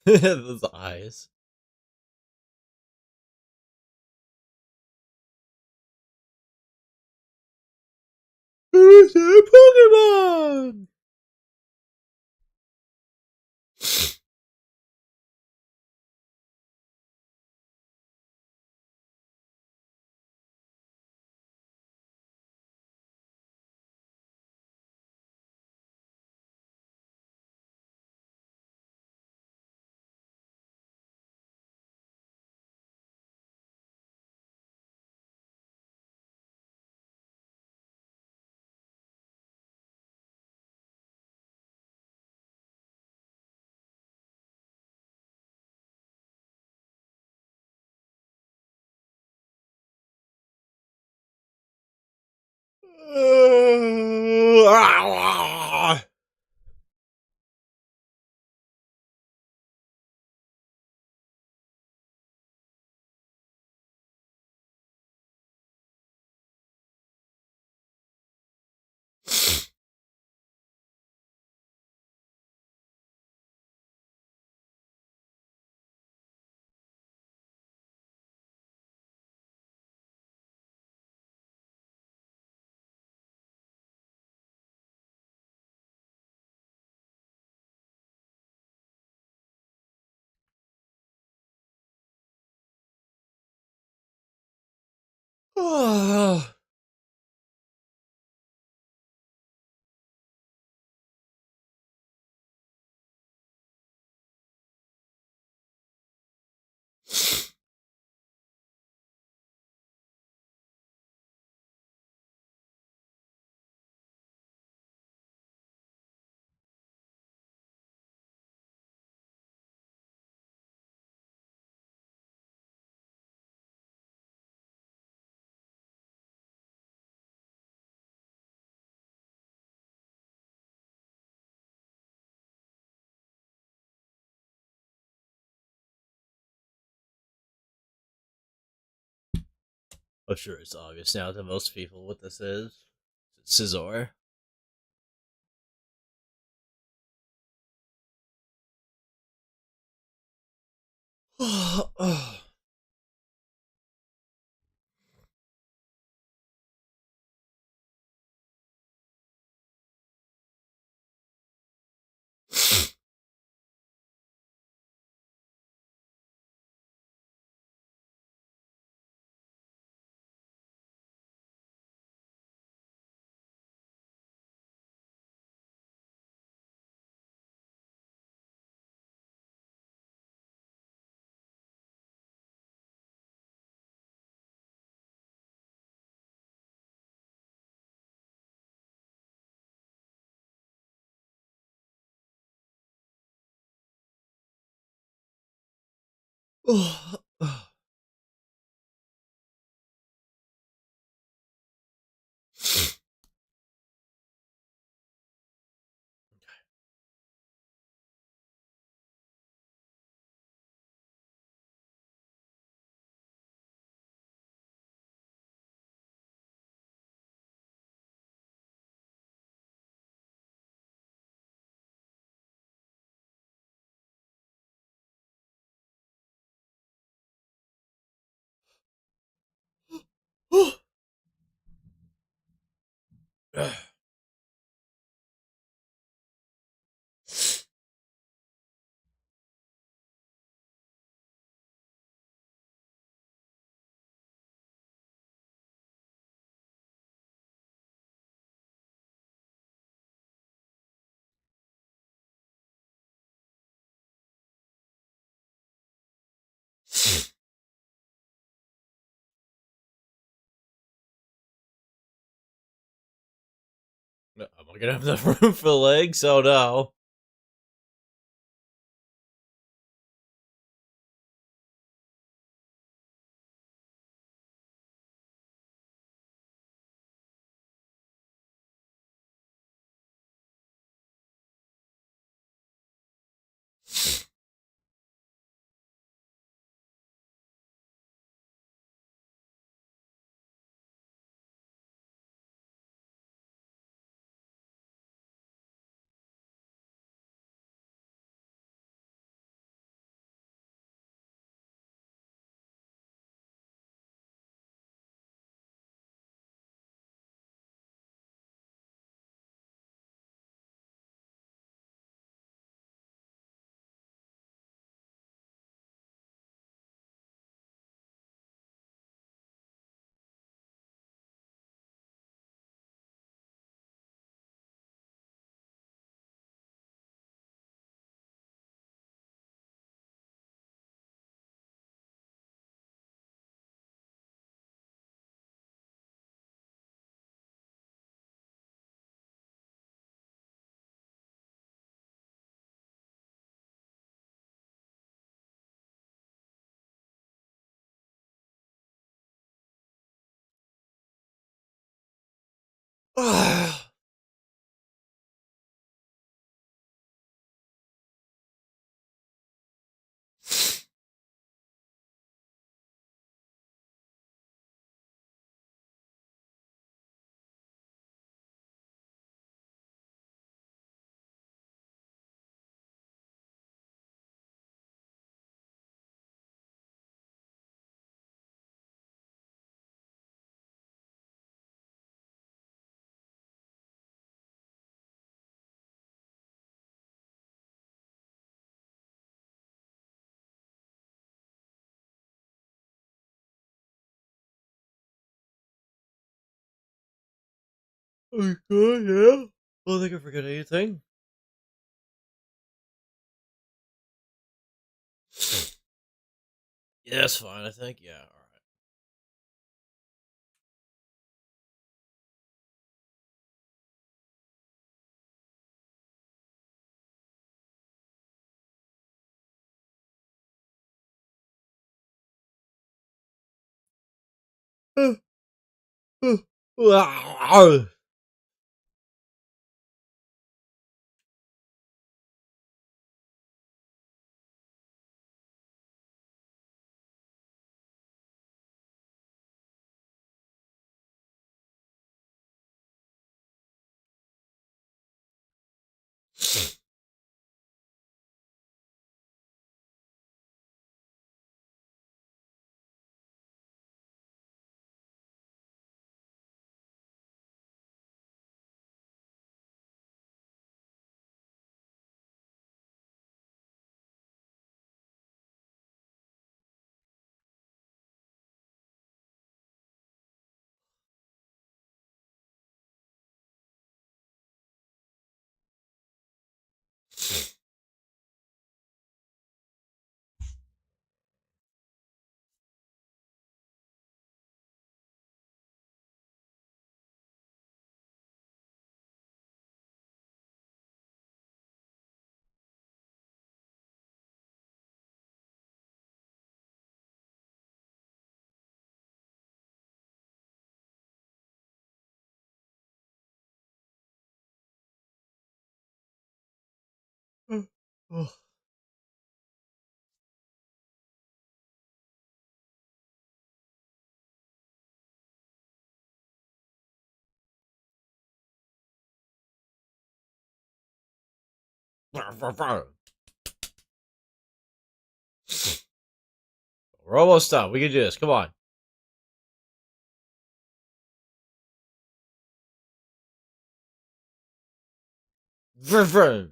Those eyes. Who's a Pokemon? I'm sure it's obvious now to most people what this is. It's Scizor. I'm not gonna have enough room for legs. Oh no. Oh, good, yeah. Well, think I forget anything. Yeah, that's fine, I think. Yeah, alright. Oh. We're almost done. We can do this. Come on. Vroom, vroom.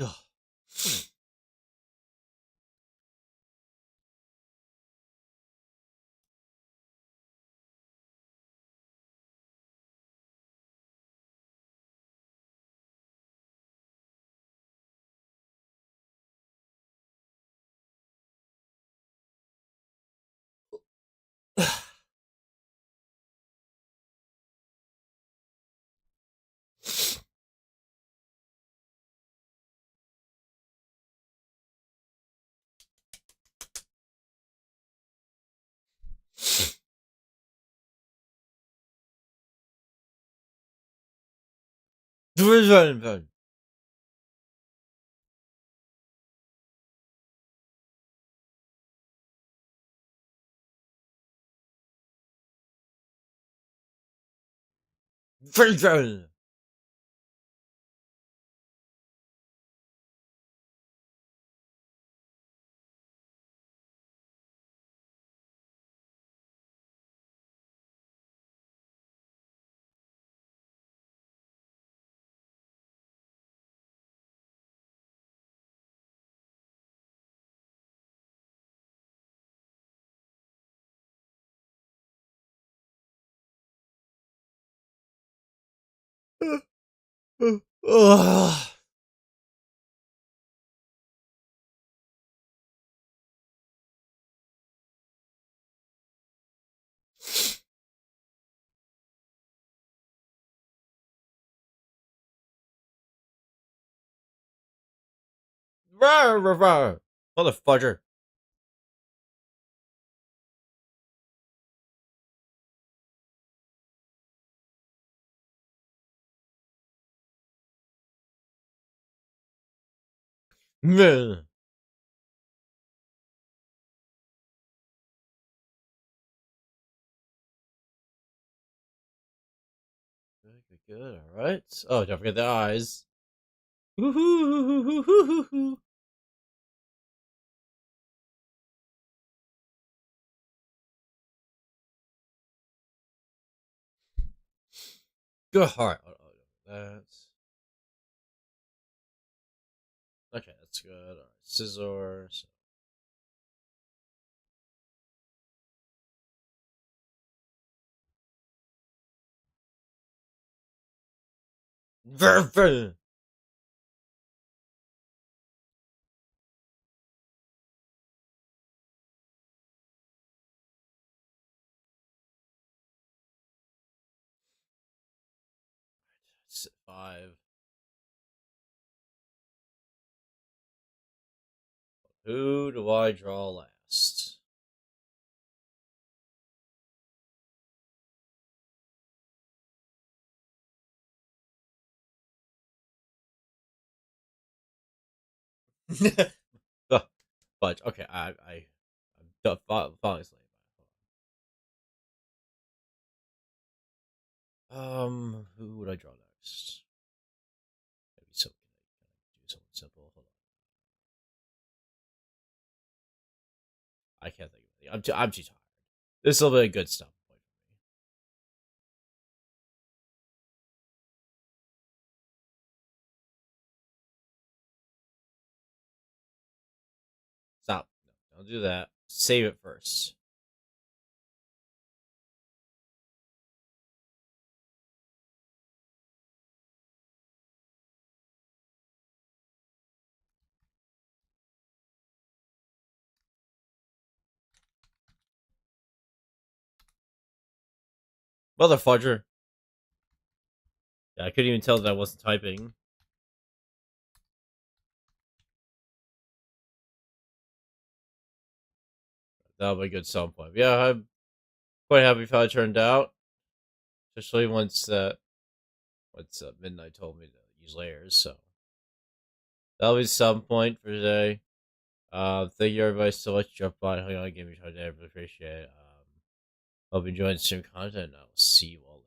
Ugh. Vroom, vroom, vroom. Vroom, vroom. Ugh. Rawr, rawr, rawr. Motherfucker. Meh. Good, good, alright. Oh, don't forget the eyes. Woohoo. Good heart. That's okay. That's good. All right, scissors. 5. Who do I draw last? But okay, I'm falling asleep. Who would I draw next? Maybe so. Do something simple. Hold on. I can't think of anything. I'm too tired. This will be a good stuff point for me. Stop. No, don't do that. Save it first. Mother fudger. Yeah, I couldn't even tell that I wasn't typing. That'll be a good selling point. Yeah, I'm quite happy with how it turned out. Especially once Midnight told me to use layers, so that'll be some point for today. Thank you everybody so much for jumping on, hanging on, giving me time today. I really appreciate it. Hope you enjoyed the stream content. I'll see you all